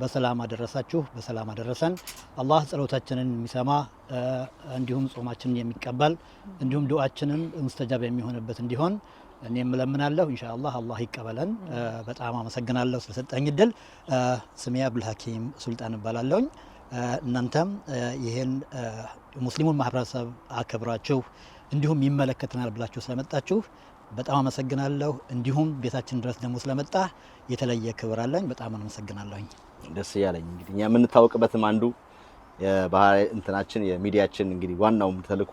በሰላም አደረሳችሁ፣ በሰላም አደረሰን። አላህ ጸሎታችንን የሚሰማ እንዲሁም ጾማችንን የሚቀበል እንዲሁም ዱዓችንን ሙስተጃብ የሚሆንበት እንዲሆን እኔም እለምናለሁ። ኢንሻአላህ አላህ ይቀበለን። በጣም አመሰግናለሁ ስለሰጠኝ እድል። ስሜ አብዱል ሐኪም ሱልጣን እባላለሁ። እናንተም ይሄን ሙስሊሙን ማህበረሰብ አከብራችሁ እንዲሁም ይመለከተናል ብላችሁ ስለመጣችሁ በጣም አመሰግናለሁ። እንዲሁም ቤታችን ድረስ ደግሞ ስለመጣ የተለየ ክብር አለኝ። በጣም አመሰግናለሁኝ። ደስ ያለኝ እንግዲህ እኛ የምንታወቅበትም አንዱ የባህል እንትናችን የሚዲያችን እንግዲህ ዋናው ተልእኮ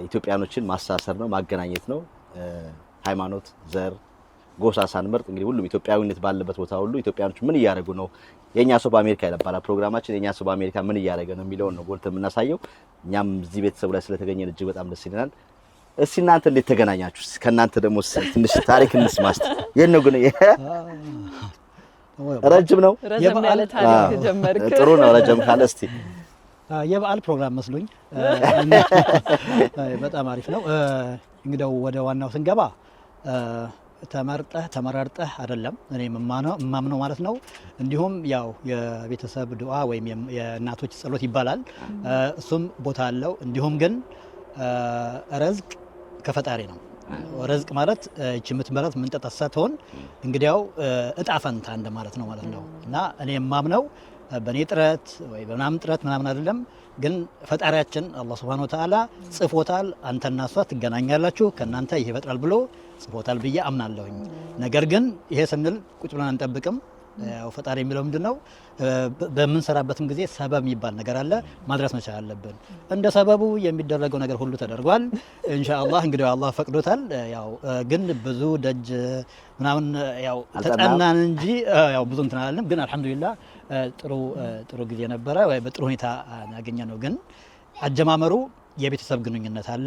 ኢትዮጵያኖችን ማሳሰር ነው፣ ማገናኘት ነው። ሃይማኖት፣ ዘር፣ ጎሳ ሳንመርጥ እንግዲህ ሁሉም ኢትዮጵያዊነት ባለበት ቦታ ሁሉ ኢትዮጵያኖች ምን እያደረጉ ነው፣ የኛ ሰው በአሜሪካ ይባላል ፕሮግራማችን፣ የኛ ሰው በአሜሪካ ምን እያደረገ ነው የሚለውን ነው ጎልተን የምናሳየው። እኛም እዚህ ቤተሰብ ላይ ስለተገኘን እጅግ በጣም ደስ ይለናል። እስቲ እናንተ እንዴት ተገናኛችሁ? ከእናንተ ደግሞ ትንሽ ታሪክ እንስማ እስቲ። የት ነው ግን ረጅም ነው? ረጅም ያለ ታሪክ ጀመርክ። ጥሩ ነው ረጅም ካለ እስቲ የበዓል ፕሮግራም መስሎኝ በጣም አሪፍ ነው። እንግዲህ ወደ ዋናው ስንገባ ተመራርጠህ አይደለም እኔ የማምነው ማለት ነው። እንዲሁም ያው የቤተሰብ ዱዓ ወይም የእናቶች ጸሎት ይባላል። እሱም ቦታ አለው። እንዲሁም ግን ረዝቅ ከፈጣሪ ነው። ረዝቅ ማለት እቺ የምትመረት ምንጠጣ ሳትሆን እንግዲያው እጣ ፈንታ እንደማለት ነው ማለት ነው። እና እኔ የማምነው በእኔ ጥረት ወይ በምናምን ጥረት ምናምን አይደለም፣ ግን ፈጣሪያችን አላህ ሱብሓነሁ ወተዓላ ጽፎታል። አንተና እሷ ትገናኛላችሁ፣ ከእናንተ ይሄ ይፈጥራል ብሎ ጽፎታል ብዬ አምናለሁኝ። ነገር ግን ይሄ ስንል ቁጭ ብለን አንጠብቅም። ያው ፈጣሪ የሚለው ምንድነው? በምንሰራበትም ጊዜ ሰበብ የሚባል ነገር አለ፣ ማድረስ መቻል አለብን። እንደ ሰበቡ የሚደረገው ነገር ሁሉ ተደርጓል። ኢንሻአላህ እንግዲህ አላህ ፈቅዶታል። ያው ግን ብዙ ደጅ ምናምን ያው ተጠናን እንጂ ያው ብዙ እንትን አላለም። ግን አልሐምዱሊላህ ጥሩ ጊዜ ነበረ፣ ወይ በጥሩ ሁኔታ ያገኘነው። ግን አጀማመሩ የቤተሰብ ግንኙነት አለ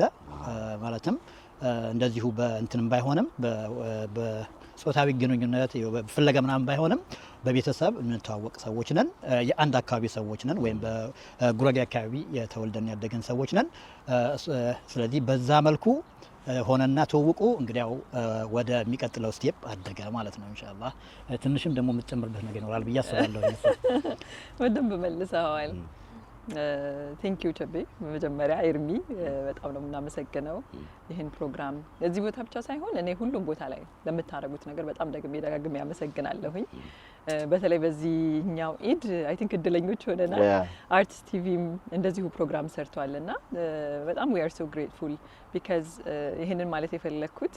ማለትም እንደዚሁ በእንትንም ባይሆንም ጾታዊ ግንኙነት ፍለጋ ምናምን ባይሆንም በቤተሰብ እንተዋወቅ ሰዎች ነን። የአንድ አካባቢ ሰዎች ነን፣ ወይም በጉራጌ አካባቢ የተወልደን ያደገን ሰዎች ነን። ስለዚህ በዛ መልኩ ሆነና ተውቁ እንግዲያው ወደ የሚቀጥለው ስቴፕ አደገ ማለት ነው። ኢንሻአላህ ትንሽም ደግሞ የምትጨምርበት ነገር ይኖራል ብዬ አስባለሁ። በደንብ መልሰዋል። ቴንክ ዩ ቸቤ። በመጀመሪያ ኤርሚ በጣም ነው የምናመሰግነው ይህን ፕሮግራም እዚህ ቦታ ብቻ ሳይሆን እኔ ሁሉም ቦታ ላይ ለምታደርጉት ነገር በጣም ደጋግሜ ያመሰግናለሁኝ። በተለይ በዚህኛው ኢድ አይ ቲንክ እድለኞች ሆነናል። አርትስ ቲቪም እንደዚሁ ፕሮግራም ሰርቷልና በጣም we are so grateful because ይህንን ማለት የፈለኩት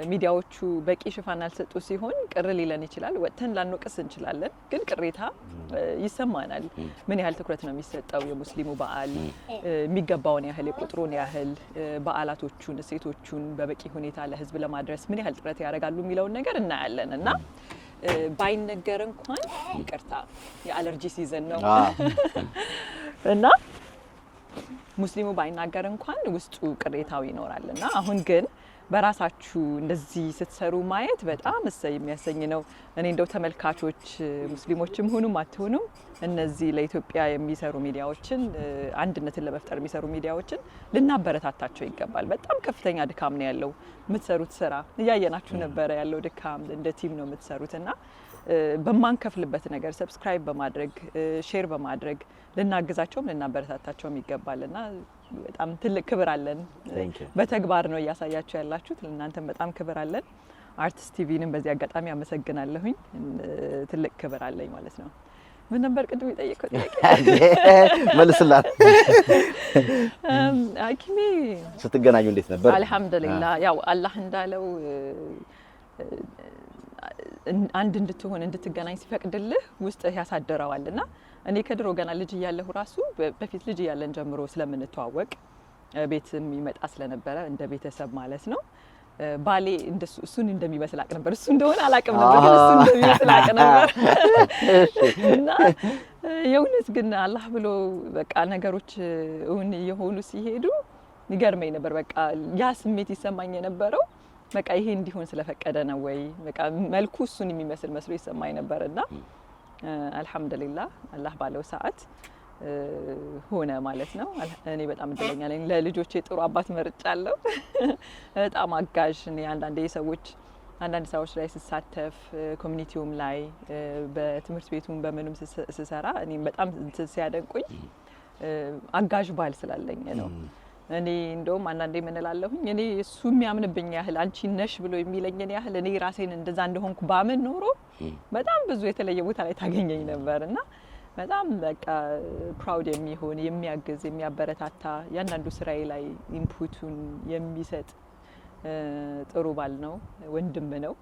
ሚዲያዎቹ በቂ ሽፋን አልሰጡ ሲሆን ቅር ሊለን ይችላል። ወጥተን ላንወቅስ እንችላለን፣ ግን ቅሬታ ይሰማናል። ምን ያህል ትኩረት ነው የሚሰጠው የሙስሊሙ በዓል የሚገባውን ያህል የቁጥሩን ያህል በዓላቶቹን እሴቶቹን በበቂ ሁኔታ ለህዝብ ለማድረስ ምን ያህል ጥረት ያደርጋሉ የሚለውን ነገር እናያለን እና ባይነገር እንኳን ይቅርታ የአለርጂ ሲዝን ነው እና ሙስሊሙ ባይናገር እንኳን ውስጡ ቅሬታው ይኖራልና አሁን ግን በራሳችሁ እንደዚህ ስትሰሩ ማየት በጣም እሰይ የሚያሰኝ ነው። እኔ እንደው ተመልካቾች ሙስሊሞችም ሆኑም አትሆኑም እነዚህ ለኢትዮጵያ የሚሰሩ ሚዲያዎችን አንድነትን ለመፍጠር የሚሰሩ ሚዲያዎችን ልናበረታታቸው ይገባል። በጣም ከፍተኛ ድካም ነው ያለው የምትሰሩት ስራ እያየናችሁ ነበረ። ያለው ድካም እንደ ቲም ነው የምትሰሩትና በማንከፍልበት ነገር ሰብስክራይብ በማድረግ ሼር በማድረግ ልናግዛቸውም ልናበረታታቸውም ይገባልና በጣም ትልቅ ክብር አለን። በተግባር ነው እያሳያችሁ ያላችሁት። ለእናንተም በጣም ክብር አለን። አርትስ ቲቪንም በዚህ አጋጣሚ አመሰግናለሁኝ። ትልቅ ክብር አለኝ ማለት ነው። ምን ነበር ቅድም የጠየቀው ጥያቄ? መልስላት። አኪሜ ስትገናኙ እንዴት ነበር? አልহামዱሊላህ ያው አላህ እንዳለው አንድ እንድትሆን እንድትገናኝ ሲፈቅድልህ ውስጥ ያሳደረዋልና እኔ ከድሮ ገና ልጅ እያለሁ ራሱ በፊት ልጅ እያለን ጀምሮ ስለምንተዋወቅ ቤትም ይመጣ ስለነበረ እንደ ቤተሰብ ማለት ነው። ባሌ እሱን እንደሚመስል አቅ ነበር። እሱ እንደሆነ አላቅም ነበር፣ ግን እሱ እንደሚመስል አቅ ነበር እና የእውነት ግን አላህ ብሎ በቃ ነገሮች እውን የሆኑ ሲሄዱ ይገርመኝ ነበር። በቃ ያ ስሜት ይሰማኝ የነበረው በቃ ይሄ እንዲሆን ስለፈቀደ ነው ወይ በቃ መልኩ እሱን የሚመስል መስሎ ይሰማኝ ነበርና አልহামዱሊላህ አላህ ባለው ሰዓት ሆነ ማለት ነው። እኔ በጣም እድለኛ ነኝ። ለልጆቼ ጥሩ አባት መርጫለሁ። በጣም አጋዥ ነኝ። አንዳንድ ሰዎች ላይ ስሳተፍ ኮሚኒቲውም ላይ በትምህርት ቤቱም በምንም ስሰራ እኔም በጣም ሲያደንቁኝ አጋዥ ባል ስላለኝ ነው። እኔ እንደውም አንዳንዴ ምን እላለሁኝ እኔ እሱ የሚያምንብኝ ያህል አንቺ ነሽ ብሎ የሚለኝን ያህል እኔ ራሴን እንደዛ እንደሆንኩ ባምን ኖሮ በጣም ብዙ የተለየ ቦታ ላይ ታገኘኝ ነበርና በጣም በቃ ፕራውድ የሚሆን የሚያግዝ የሚያበረታታ ያንዳንዱ ስራዬ ላይ ኢንፑቱን የሚሰጥ ጥሩ ባል ነው፣ ወንድም ነው፣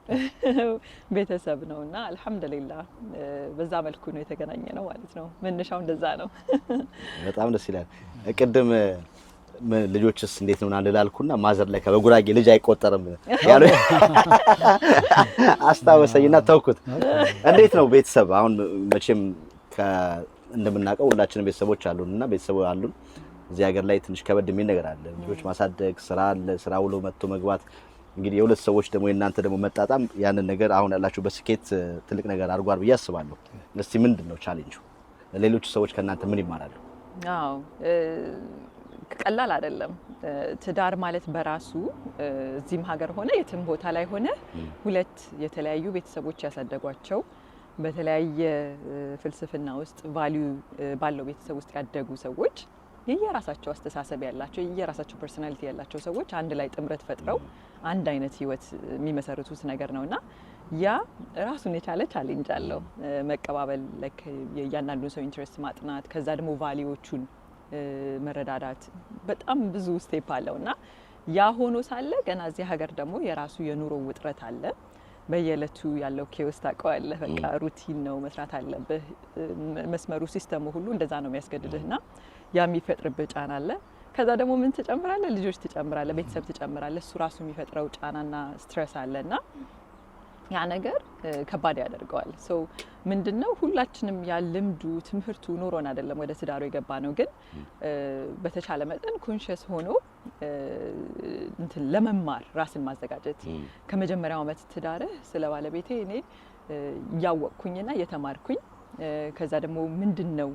ቤተሰብ ነውና አልহামዱሊላህ በዛ መልኩ ነው የተገናኘ ነው ማለት ነው። መነሻው እንደዛ ነው። በጣም ደስ ይላል። ቅድም ልጆችስ እንዴት ነው እናልላልኩና ማዘር ላይ ከበጉራጌ ልጅ አይቆጠርም ያሉ አስታወሰኝና ተውኩት። እንዴት ነው ቤተሰብ? አሁን መቼም እንደምናውቀው ሁላችንም ቤተሰቦች አሉንና ቤተሰብ አሉን። እዚህ ሀገር ላይ ትንሽ ከበድ የሚል ነገር አለ። ልጆች ማሳደግ፣ ስራ አለ፣ ስራ ውሎ መጥቶ መግባት። እንግዲህ የሁለት ሰዎች ደግሞ የእናንተ ደግሞ መጣጣም ያንን ነገር አሁን ያላችሁ በስኬት ትልቅ ነገር አድርጓል ብዬ አስባለሁ። እስቲ ምንድነው ቻሌንጁ? ሌሎች ሰዎች ከእናንተ ምን ይማራሉ? አዎ ቀላል አይደለም። ትዳር ማለት በራሱ እዚህም ሀገር ሆነ የትም ቦታ ላይ ሆነ ሁለት የተለያዩ ቤተሰቦች ያሳደጓቸው በተለያየ ፍልስፍና ውስጥ ቫልዩ ባለው ቤተሰብ ውስጥ ያደጉ ሰዎች የየራሳቸው አስተሳሰብ ያላቸው የየራሳቸው ፐርሰናሊቲ ያላቸው ሰዎች አንድ ላይ ጥምረት ፈጥረው አንድ አይነት ህይወት የሚመሰርቱት ነገር ነውና ያ ራሱን የቻለ ቻሌንጅ አለው። መቀባበል የእያንዳንዱ ሰው ኢንትረስት ማጥናት፣ ከዛ ደግሞ ቫልዩዎቹን መረዳዳት በጣም ብዙ ስቴፕ አለውና ያ ሆኖ ሳለ ገና እዚህ ሀገር ደግሞ የራሱ የኑሮ ውጥረት አለ። በየለቱ ያለው ኬዎስ ታውቀዋለህ። በቃ ሩቲን ነው፣ መስራት አለብህ። መስመሩ ሲስተሙ ሁሉ እንደዛ ነው የሚያስገድድህና ያ የሚፈጥርብህ ጫና አለ። ከዛ ደግሞ ምን ትጨምራለህ? ልጆች ትጨምራለህ፣ ቤተሰብ ትጨምራለህ። እሱ ራሱ የሚፈጥረው ጫናና ስትረስ አለና ያ ነገር ከባድ ያደርገዋል። ሶ ምንድነው ሁላችንም ያ ልምዱ ትምህርቱ ኖሮን አይደለም ወደ ትዳሩ የገባ ነው። ግን በተቻለ መጠን ኮንሺየስ ሆኖ እንትን ለመማር ራስን ማዘጋጀት ከመጀመሪያው ዓመት ትዳርህ ስለ ባለቤቴ እኔ ያወቅኩኝና የተማርኩኝ ከዛ ደግሞ ምንድነው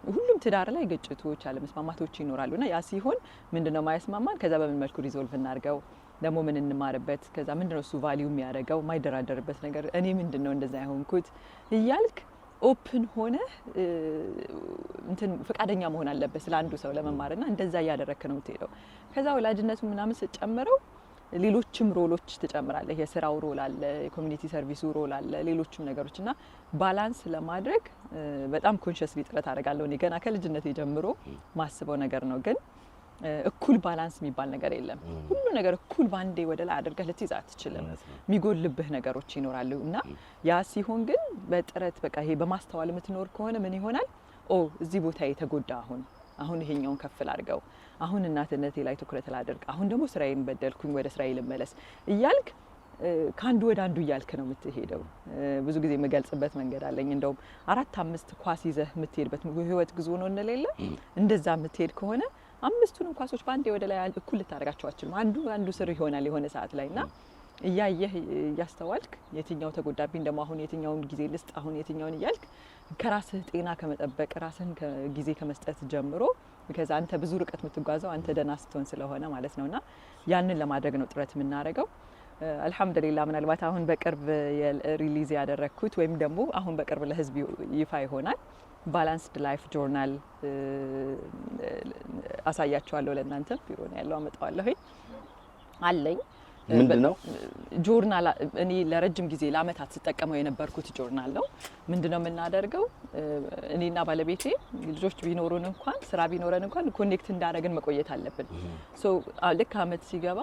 ሁሉም ትዳር ላይ ግጭቶች አለመስማማቶች ይኖራሉና ያ ሲሆን ምንድነው ማይስማማን ከዛ በምን መልኩ ሪዞልቭ እናርገው ደግሞ ምን እንማርበት ከዛ ምንድነው እሱ ቫልዩ የሚያደርገው ማይደራደርበት ነገር እኔ ምንድነው እንደዛ ያሆንኩት እያልክ ኦፕን ሆነ እንትን ፈቃደኛ መሆን አለበት ስለ አንዱ ሰው ለመማርና እንደዛ ያደረከ ነው የምትሄደው። ከዛ ወላጅነቱ ምናምን ስትጨምረው ሌሎችም ሮሎች ትጨምራለህ። የስራው ሮል አለ፣ የኮሚኒቲ ሰርቪሱ ሮል አለ፣ ሌሎችም ነገሮችና ባላንስ ለማድረግ በጣም ኮንሺየስሊ ጥረት አደርጋለሁ። እኔ ገና ከልጅነቴ ጀምሮ ማስበው ነገር ነው። ግን እኩል ባላንስ የሚባል ነገር የለም። ሁሉ ነገር እኩል ባንዴ ወደ ላይ አድርገህ ልትይዝ አትችልም። የሚጎልብህ ነገሮች ይኖራሉ እና ያ ሲሆን ግን በጥረት በቃ ይሄ በማስተዋል የምትኖር ከሆነ ምን ይሆናል? እዚህ ቦታ የተጎዳ አሁን ይሄኛውን ከፍ ላድርገው፣ አሁን እናትነቴ ላይ ትኩረት ላድርግ፣ አሁን ደግሞ ስራዬን በደልኩኝ ወደ ስራዬ ልመለስ እያልክ ከአንዱ ወደ አንዱ እያልክ ነው የምትሄደው። ብዙ ጊዜ የምገልጽበት መንገድ አለኝ። እንደውም 4-5 ኳስ ይዘህ የምትሄድበት ህይወት ጉዞ ነው እንለለ እንደዛ የምትሄድ ከሆነ 5ቱንም ኳሶች በአንዴ ወደ ላይ እኩል ልታደርጋቸው አትችልም። አንዱ ስር ይሆናል የሆነ ሰዓት ላይና እያየህ እያስተዋልክ የትኛው ተጎዳብኝ ደግሞ አሁን የትኛውን ጊዜ ልስጥ አሁን የትኛውን እያልክ ከራስህ ጤና ከመጠበቅ ራስህን ጊዜ ከመስጠት ጀምሮ because አንተ ብዙ ርቀት የምትጓዘው አንተ ደህና ስትሆን ስለሆነ ማለት ነውና ያንን ለማድረግ ነው ጥረት የምናደርገው። አልহামዱሊላህ ምናልባት አሁን በቅርብ ሪሊዝ ያደረኩት ወይም ደግሞ አሁን በቅርብ ለህዝብ ይፋ ይሆናል ባላንስድ ላይፍ ጆርናል አሳያችኋለሁ። ለእናንተ ቢሮ ነው ያለው አመጣዋለሁ አለኝ። ምንድነው ጆርናል? እኔ ለረጅም ጊዜ ለአመታት ተጠቀመው የነበርኩት ጆርናል ነው። ምንድነው የምናደርገው? እኔና ባለቤቴ ልጆች ቢኖሩን እንኳን ስራ ቢኖረን እንኳን ኮኔክት እንዳደረግን መቆየት አለብን። ልክ አመት ሲገባ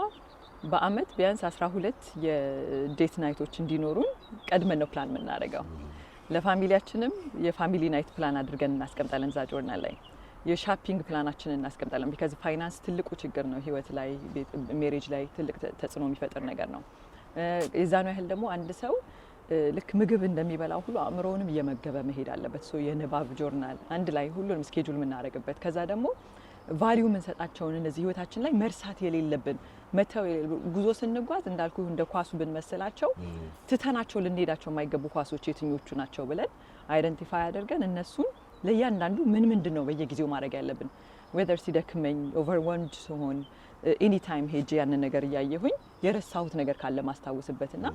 በአመት ቢያንስ 12 የዴት ናይቶች እንዲኖሩን ቀድመን ነው ፕላን የምናደርገው። ለፋሚሊያችንም የፋሚሊ ናይት ፕላን አድርገን እናስቀምጣለን እዛ ጆርናል ላይ። የሻፒንግ ፕላናችንን እናስቀምጣለን because ፋይናንስ ትልቁ ችግር ነው ህይወት ላይ ሜሬጅ ላይ ትልቅ ተጽዕኖ የሚፈጥር ነገር ነው። የዛኑ ያህል ደግሞ አንድ ሰው ልክ ምግብ እንደሚበላው ሁሉ አእምሮውንም እየመገበ መሄድ አለበት። የንባብ ጆርናል አንድ ላይ ሁሉንም ስኬጁል የምናደርግበት ከዛ ደግሞ ቫልዩ የምንሰጣቸውን እነዚህ ህይወታችን ላይ መርሳት የሌለብን መተው ጉዞ ስንጓዝ እንዳልኩ እንደ ኳሱ ብንመስላቸው ትተናቸው ልንሄዳቸው የማይገቡ ኳሶች የትኞቹ ናቸው ብለን አይደንቲፋይ አድርገን እነሱን ለያንዳንዱ ምንድነው በየጊዜው ማድረግ ያለብን whether ሲደክመኝ overwhelmed ሲሆን ኤኒ ታይም ሄጄ ያንን ነገር ያየሁኝ የረሳሁት ነገር ካለ ማስታወስበትና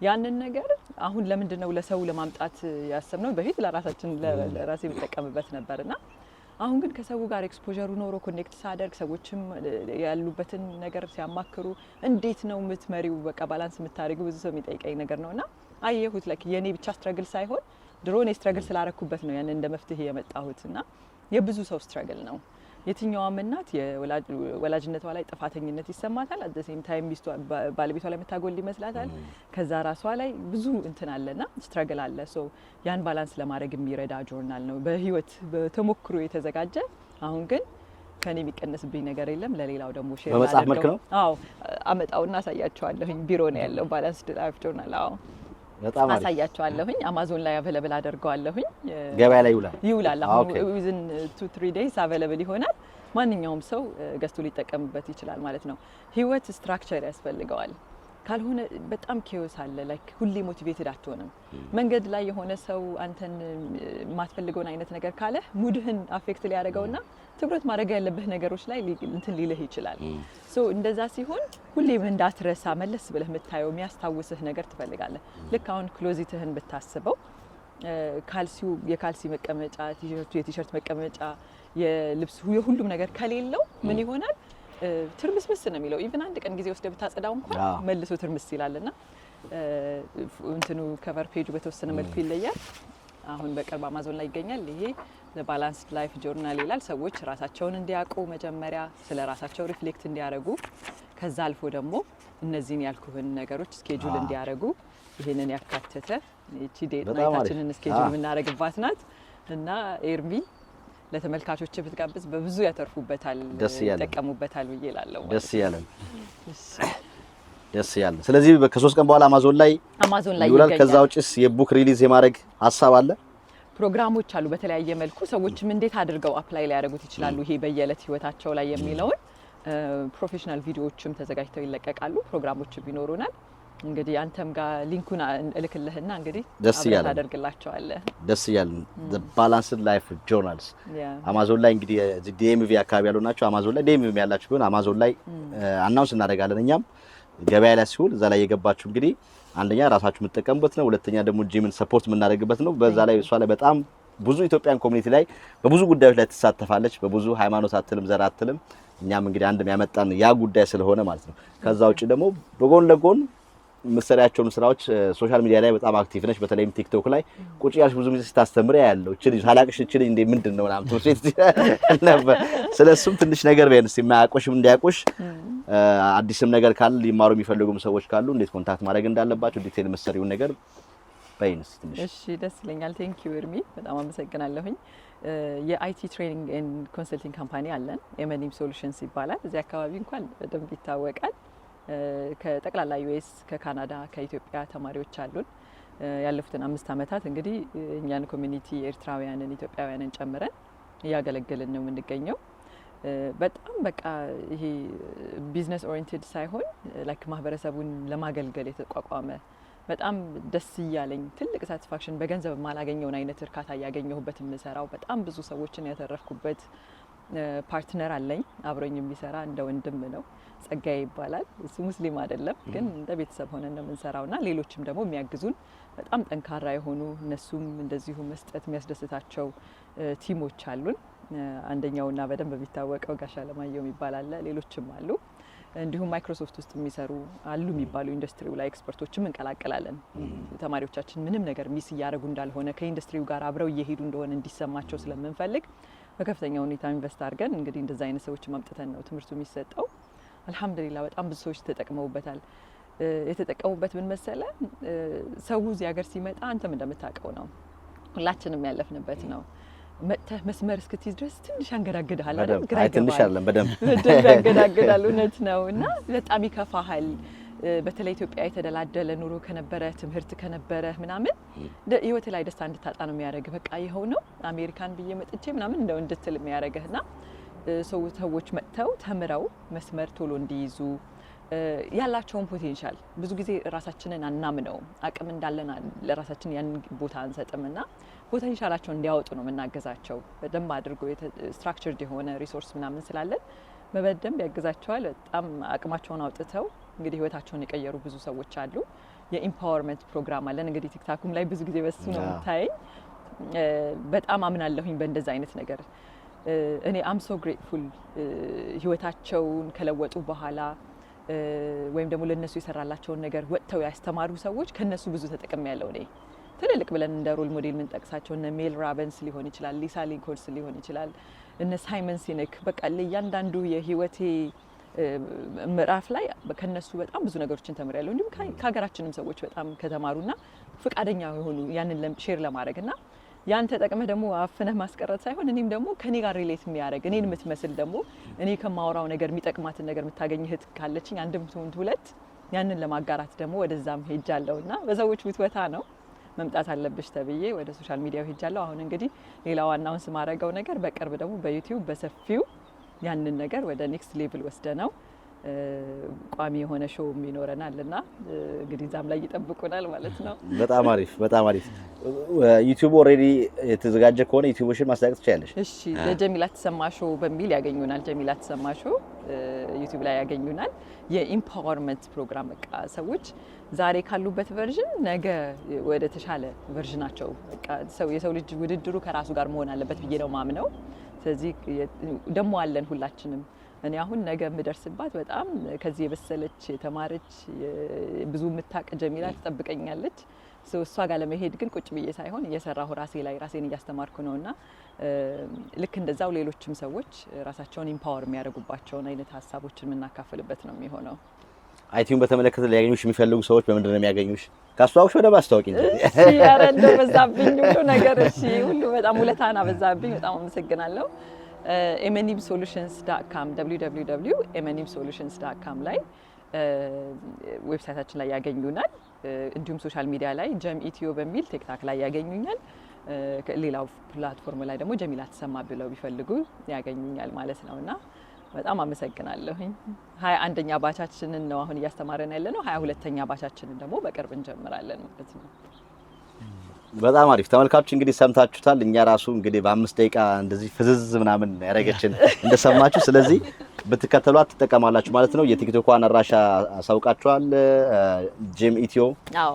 ያንን ነገር አሁን ለምንድነው ለሰው ለማምጣት ያሰብነው በፊት ለራሳችን ለራሴ ብጠቀምበት ነበርና አሁን ግን ከሰው ጋር ኤክስፖዠሩ ኖሮ ኮኔክት ሳደርግ ሰዎችም ያሉበትን ነገር ሲያማክሩ እንዴት ነው የምትመሪው በቃ ባላንስ የምታደርጊው ብዙ ሰው የሚጠይቀኝ ነገር ነውና አየሁት like የኔ ብቻ ስትራግል ሳይሆን ድሮ እኔ ስትራግል ስላረኩበት ነው ያንን እንደ መፍትሄ የመጣሁትና የብዙ ሰው ስትራግል ነው። የትኛውም እናት የወላጅነቷ ላይ ጥፋተኝነት ይሰማታል። at the same time ባለቤቷ ላይ መታጎል ይመስላታል። ከዛ ራሷ ላይ ብዙ እንትን አለና ስትራግል አለ። ያን ባላንስ ለማድረግ የሚረዳ ጆርናል ነው በህይወት በተሞክሮ የተዘጋጀ። አሁን ግን ከኔ የሚቀነስብኝ ነገር የለም። ለሌላው ደግሞ ሼር አድርገው በመጽሐፍ መልክ ነው አመጣውና አሳያቸዋለሁኝ። ቢሮ ነው ያለው ባላንስድ ላይፍ ጆርናል። በጣም አሳያቸዋለሁኝ። አማዞን ላይ አቬለብል አደርገዋለሁኝ። ገበያ ላይ ይውላል። አሁን within 2-3 days አቬለብል ይሆናል። ማንኛውም ሰው ገዝቶ ሊጠቀምበት ይችላል ማለት ነው። ህይወት ስትራክቸር ያስፈልገዋል። ካልሆነ በጣም ኬዮስ አለ ላይክ ሁሌ ሞቲቬትድ አትሆንም። መንገድ ላይ የሆነ ሰው አንተን ማትፈልገውን አይነት ነገር ካለ ሙድህን አፌክት ሊያደርገውና ትኩረት ማድረግ ያለብህ ነገሮች ላይ እንትን ሊልህ ይችላል። እንደዛ ሲሆን ሁሌም እንዳትረሳ መለስ ብለህ የምታየው የሚያስታውስህ ነገር ትፈልጋለህ። ልክ አሁን ክሎዚትህን ብታስበው የካልሲ መቀመጫ የቲሸርት መቀመጫ የልብስ የሁሉም ነገር ከሌለው ምን ይሆናል? ትርምስምስ ነው የሚለው። ኢቭን አንድ ቀን ጊዜ ወስደህ ብታጸዳው እንኳን መልሶ ትርምስ ይላልና እንትኑ ከቨር ፔጁ በተወሰነ መልኩ ይለያል። አሁን በቅርብ አማዞን ላይ ይገኛል። ይሄ ባላንስድ ላይፍ ጆርናል ይላል። ሰዎች ራሳቸውን እንዲያውቁ መጀመሪያ ስለ ራሳቸው ሪፍሌክት እንዲያደርጉ ከዛ አልፎ ደግሞ እነዚህን ያልኩህን ነገሮች ስኬጁል እንዲያደርጉ ይሄንን ያካተተ እቺ ዴት ናይታችንን ስኬጁል የምናደርግባት ናት እና ኤርሚ ለተመልካቾች ብትጋብዝ በብዙ ያተርፉበታል ይጠቀሙበታል ብዬ እላለሁ። ደስ ያለ ስለዚህ ከ3 ቀን በኋላ አማዞን ላይ ይውላል። ከዛ ውጭስ የቡክ ሪሊዝ የማድረግ ሐሳብ አለ? ፕሮግራሞች አሉ በተለያየ መልኩ ሰዎችም እንዴት አድርገው አፕላይ ሊያደርጉት ይችላሉ ይሄ በየዕለት ህይወታቸው ላይ የሚለውን ፕሮፌሽናል ቪዲዮዎችም ተዘጋጅተው ይለቀቃሉ። ፕሮግራሞችም ይኖሩናል። እንግዲህ አንተም ጋር ሊንኩን እልክልህና እንግዲህ አብረን ታደርግላቸዋለህ። ደስ ይላል። the balanced life journals አማዞን ላይ እንግዲህ ዲኤምቪ አካባቢ ያሉ ናቸው። አማዞን ላይ ዲኤምቪ ያላችሁ ቢሆን አማዞን ላይ አናውንስ እናደርጋለን። እኛም ገበያ ላይ ሲውል እዛ ላይ የገባችሁ እንግዲህ አንደኛ ራሳችሁ የምትጠቀሙበት ነው፣ ሁለተኛ ደግሞ ጂምን ሰፖርት የምናደርግበት ነው። በዛ ላይ እሷ ላይ በጣም ብዙ ኢትዮጵያን ኮሚኒቲ ላይ በብዙ ጉዳዮች ላይ ትሳተፋለች። በብዙ ሃይማኖት አትልም ዘር አትልም። እኛም እንግዲህ አንድም ያመጣን ያ ጉዳይ ስለሆነ ማለት ነው። ከዛ ውጪ ደግሞ በጎን ለጎን የምትሰሪያቸውን ስራዎች ሶሻል ሚዲያ ላይ በጣም አክቲቭ ነሽ። በተለይም ቲክቶክ ላይ ቁጭ ያልሽ ብዙ ጊዜ ስታስተምሪ ያለው እቺ ልጅ ታላቅሽ እቺ ልጅ እንደ ምንድነው ምናምን ትምህርት ቤት ነበር። ስለሱም ትንሽ ነገር በእንስ የማያውቁሽም እንዲያውቁሽ አዲስም ነገር ካለ ሊማሩ የሚፈልጉም ሰዎች ካሉ እንዴት ኮንታክት ማድረግ እንዳለባቸው ዲቴል መሰሪውን ነገር በእንስ ትንሽ። እሺ ደስ ይለኛል። ቴንክ ዩ ኤርሚ በጣም አመሰግናለሁኝ። የአይቲ ትሬኒንግ ኤንድ ኮንሰልቲንግ ካምፓኒ አለን ኤምኤንኤም ሶሉሽንስ ይባላል። እዚህ አካባቢ እንኳን በደንብ ይታወቃል። ከጠቅላላ ዩኤስ ከካናዳ ከኢትዮጵያ ተማሪዎች አሉን። ያለፉትን 5 ዓመታት እንግዲህ እኛን ኮሚኒቲ ኤርትራውያንን ኢትዮጵያውያንን ጨምረን እያገለገልን ነው የምንገኘው። በጣም በቃ ይሄ ቢዝነስ ኦሪየንትድ ሳይሆን ላይክ ማህበረሰቡን ለማገልገል የተቋቋመ በጣም ደስ እያለኝ ትልቅ ሳቲስፋክሽን በገንዘብ ማላገኘውን አይነት እርካታ ያገኘሁበት የምሰራው በጣም ብዙ ሰዎችን ያተረፍኩበት ፓርትነር አለኝ አብሮኝ የሚሰራ እንደ ወንድም ነው። ጸጋዬ ይባላል። እሱ ሙስሊም አይደለም ግን እንደ ቤተሰብ ሆነን ነው የምንሰራውና ሌሎችም ደግሞ የሚያግዙን በጣም ጠንካራ የሆኑ እነሱም እንደዚሁ መስጠት የሚያስደስታቸው ቲሞች አሉን። አንደኛውና በደንብ የሚታወቀው ጋሻ ለማየው ይባላል። ሌሎችም አሉ። እንዲሁም ማይክሮሶፍት ውስጥ የሚሰሩ አሉ የሚባሉ ኢንዱስትሪው ላይ ኤክስፐርቶችም እንቀላቀላለን። ተማሪዎቻችን ምንም ነገር ሚስ እያደረጉ እንዳልሆነ ከኢንዱስትሪው ጋር አብረው እየሄዱ እንደሆነ እንዲሰማቸው ስለምንፈልግ በከፍተኛ ሁኔታ ኢንቨስት አድርገን እንግዲህ እንደዛ አይነት ሰዎች ማምጥተን ነው ትምህርቱ የሚሰጠው። አልহামዱሊላህ በጣም ብዙ ሰዎች ተጠቅመውበታል። የተጠቀሙበት ምን መሰለ ሰው እዚህ ሀገር ሲመጣ አንተም እንደምታውቀው ነው ሁላችንም ያለፍንበት ነው። መጥተህ መስመር እስክትይዝ ድረስ ትንሽ ያንገዳግዳል አይደል? ግራ ትንሽ አይደለም በደንብ ያንገዳግዳል። እውነት ነው እና በጣም ይከፋሃል። በተለይ ኢትዮጵያ የተደላደለ ኑሮ ከነበረ ትምህርት ከነበረ ምናምን ህይወት ላይ ደስታ እንድታጣ ነው የሚያደርግ። በቃ ይኸው ነው አሜሪካን ብዬ መጥቼ ምናምን እንደው እንድትል የሚያደርግህና ሰዎች መጥተው ተምረው መስመር ቶሎ እንዲይዙ ያላቸውን ፖቴንሻል ብዙ ጊዜ ራሳችንን አናምነው አቅም እንዳለን ለራሳችን ያን ቦታ አንሰጥምና ፖቴንሻላቸውን እንዲያወጡ ነው የምናገዛቸው። በደንብ አድርጎ ስትራክቸርድ የሆነ ሪሶርስ ምናምን ስላለን በደንብ ያግዛቸዋል። በጣም አቅማቸውን አውጥተው እንግዲህ ህይወታቸውን የቀየሩ ብዙ ሰዎች አሉ። የኢምፓወርመንት ፕሮግራም አለን እንግዲህ ቲክታኩም ላይ ብዙ ጊዜ በሱ ነው የምታየኝ። በጣም አምናለሁኝ በእንደዛ አይነት ነገር። እኔ አም ሶ ግሬትፉል ህይወታቸውን ከለወጡ በኋላ ወይም ደግሞ ለነሱ የሰራላቸውን ነገር ወጥተው ያስተማሩ ሰዎች ከነሱ ብዙ ተጠቅም ያለው እኔ ትልልቅ ብለን እንደ ሮል ሞዴል የምንጠቅሳቸው እነ ሜል ራበንስ ሊሆን ይችላል፣ ሊሳ ሊንኮልስ ሊሆን ይችላል፣ እነ ሳይመን ሲነክ በቃ ለእያንዳንዱ የህይወቴ ምዕራፍ ላይ ከነሱ በጣም ብዙ ነገሮችን ተምሬያለሁ። እንዲሁም ከሀገራችንም ሰዎች በጣም ከተማሩና ፈቃደኛ የሆኑ ያንን ሼር ለማድረግና ያን ተጠቅመህ ደግሞ አፍነህ ማስቀረት ሳይሆን እኔም ደግሞ ከኔ ጋር ሪሌት የሚያደርግ እኔን የምትመስል ደግሞ እኔ ከማወራው ነገር የሚጠቅማትን ነገር የምታገኝ እህት ካለችኝ አንድም ትሁን ሁለት ያንን ለማጋራት ደግሞ ወደዛም ሄጃለሁና በሰዎች ብትወታ ነው መምጣት አለብሽ ተብዬ ወደ ሶሻል ሚዲያው ሄጃለሁ። አሁን እንግዲህ ሌላው አናውንስ ማድረገው ነገር በቅርብ ደግሞ በዩቲዩብ በሰፊው ያንን ነገር ወደ ኔክስት ሌቭል ወስደነው ቋሚ የሆነ ሾው ይኖረናልና እንግዲህ ዛም ላይ ይጠብቁናል ማለት ነው። በጣም አሪፍ በጣም አሪፍ። ዩቲዩብ ኦሬዲ የተዘጋጀ ከሆነ ዩቲዩብሽን ማስተዋወቅ ትችያለሽ። እሺ ለጀሚላ ተሰማ ሾው በሚል ያገኙናል። ጀሚላ ተሰማ ሾው ዩቲዩብ ላይ ያገኙናል። የኢምፓወርመንት ፕሮግራም በቃ ሰዎች ዛሬ ካሉበት ቨርዥን ነገ ወደ ተሻለ ቨርዥናቸው በቃ የሰው ልጅ ውድድሩ ከራሱ ጋር መሆን አለበት ብዬ ነው ማምነው። ስለዚህ ደሞ አለን ሁላችንም። እኔ አሁን ነገ የምደርስባት በጣም ከዚህ የበሰለች የተማረች ብዙ የምታቅ ጀሚላ ትጠብቀኛለች። እሷ ጋር ለመሄድ ግን ቁጭ ብዬ ሳይሆን እየሰራሁ ራሴን እያስተማርኩ ነውና ልክ እንደዛው ሌሎችም ሰዎች ራሳቸውን ኢምፓወር የሚያደርጉባቸውን አይነት ሀሳቦችን የምናካፍልበት ነው የሚሆነው። አይቲውን በተመለከተ ሊያገኙሽ የሚፈልጉ ሰዎች በምንድን ነው የሚያገኙሽ? ካስተዋወቅሽ ወደ ማስታወቂ እንጂ ኧረ እንደው በዛብኝ ሁሉ ነገር። እሺ ሁሉ በጣም ውለታና በዛብኝ። በጣም አመሰግናለሁ። mnemsolutions.com www.mnemsolutions.com ላይ ዌብሳይታችን ላይ ያገኙናል። እንዲሁም ሶሻል ሚዲያ ላይ ጀም ኢትዮ በሚል ቲክታክ ላይ ያገኙኛል። ሌላው ፕላትፎርም ላይ ደግሞ ጀሚላ ተሰማ ብለው ቢፈልጉ ያገኙኛል ማለት ነውና በጣም አመሰግናለሁኝ። 21ኛ ባቻችንን ነው አሁን እያስተማረን ያለነው። 22ኛ ባቻችንን ደግሞ በቅርብ እንጀምራለን ማለት ነው። በጣም አሪፍ ተመልካቾች እንግዲህ ሰምታችሁታል። እኛ ራሱ እንግዲህ በ5 ደቂቃ እንደዚህ ፍዝዝ ምናምን ያረጋችን እንደሰማችሁ። ስለዚህ ብትከተሏት ትጠቀማላችሁ ማለት ነው። የቲክቶኳን አድራሻ አሳውቃችኋል ጄም ኢትዮ። አዎ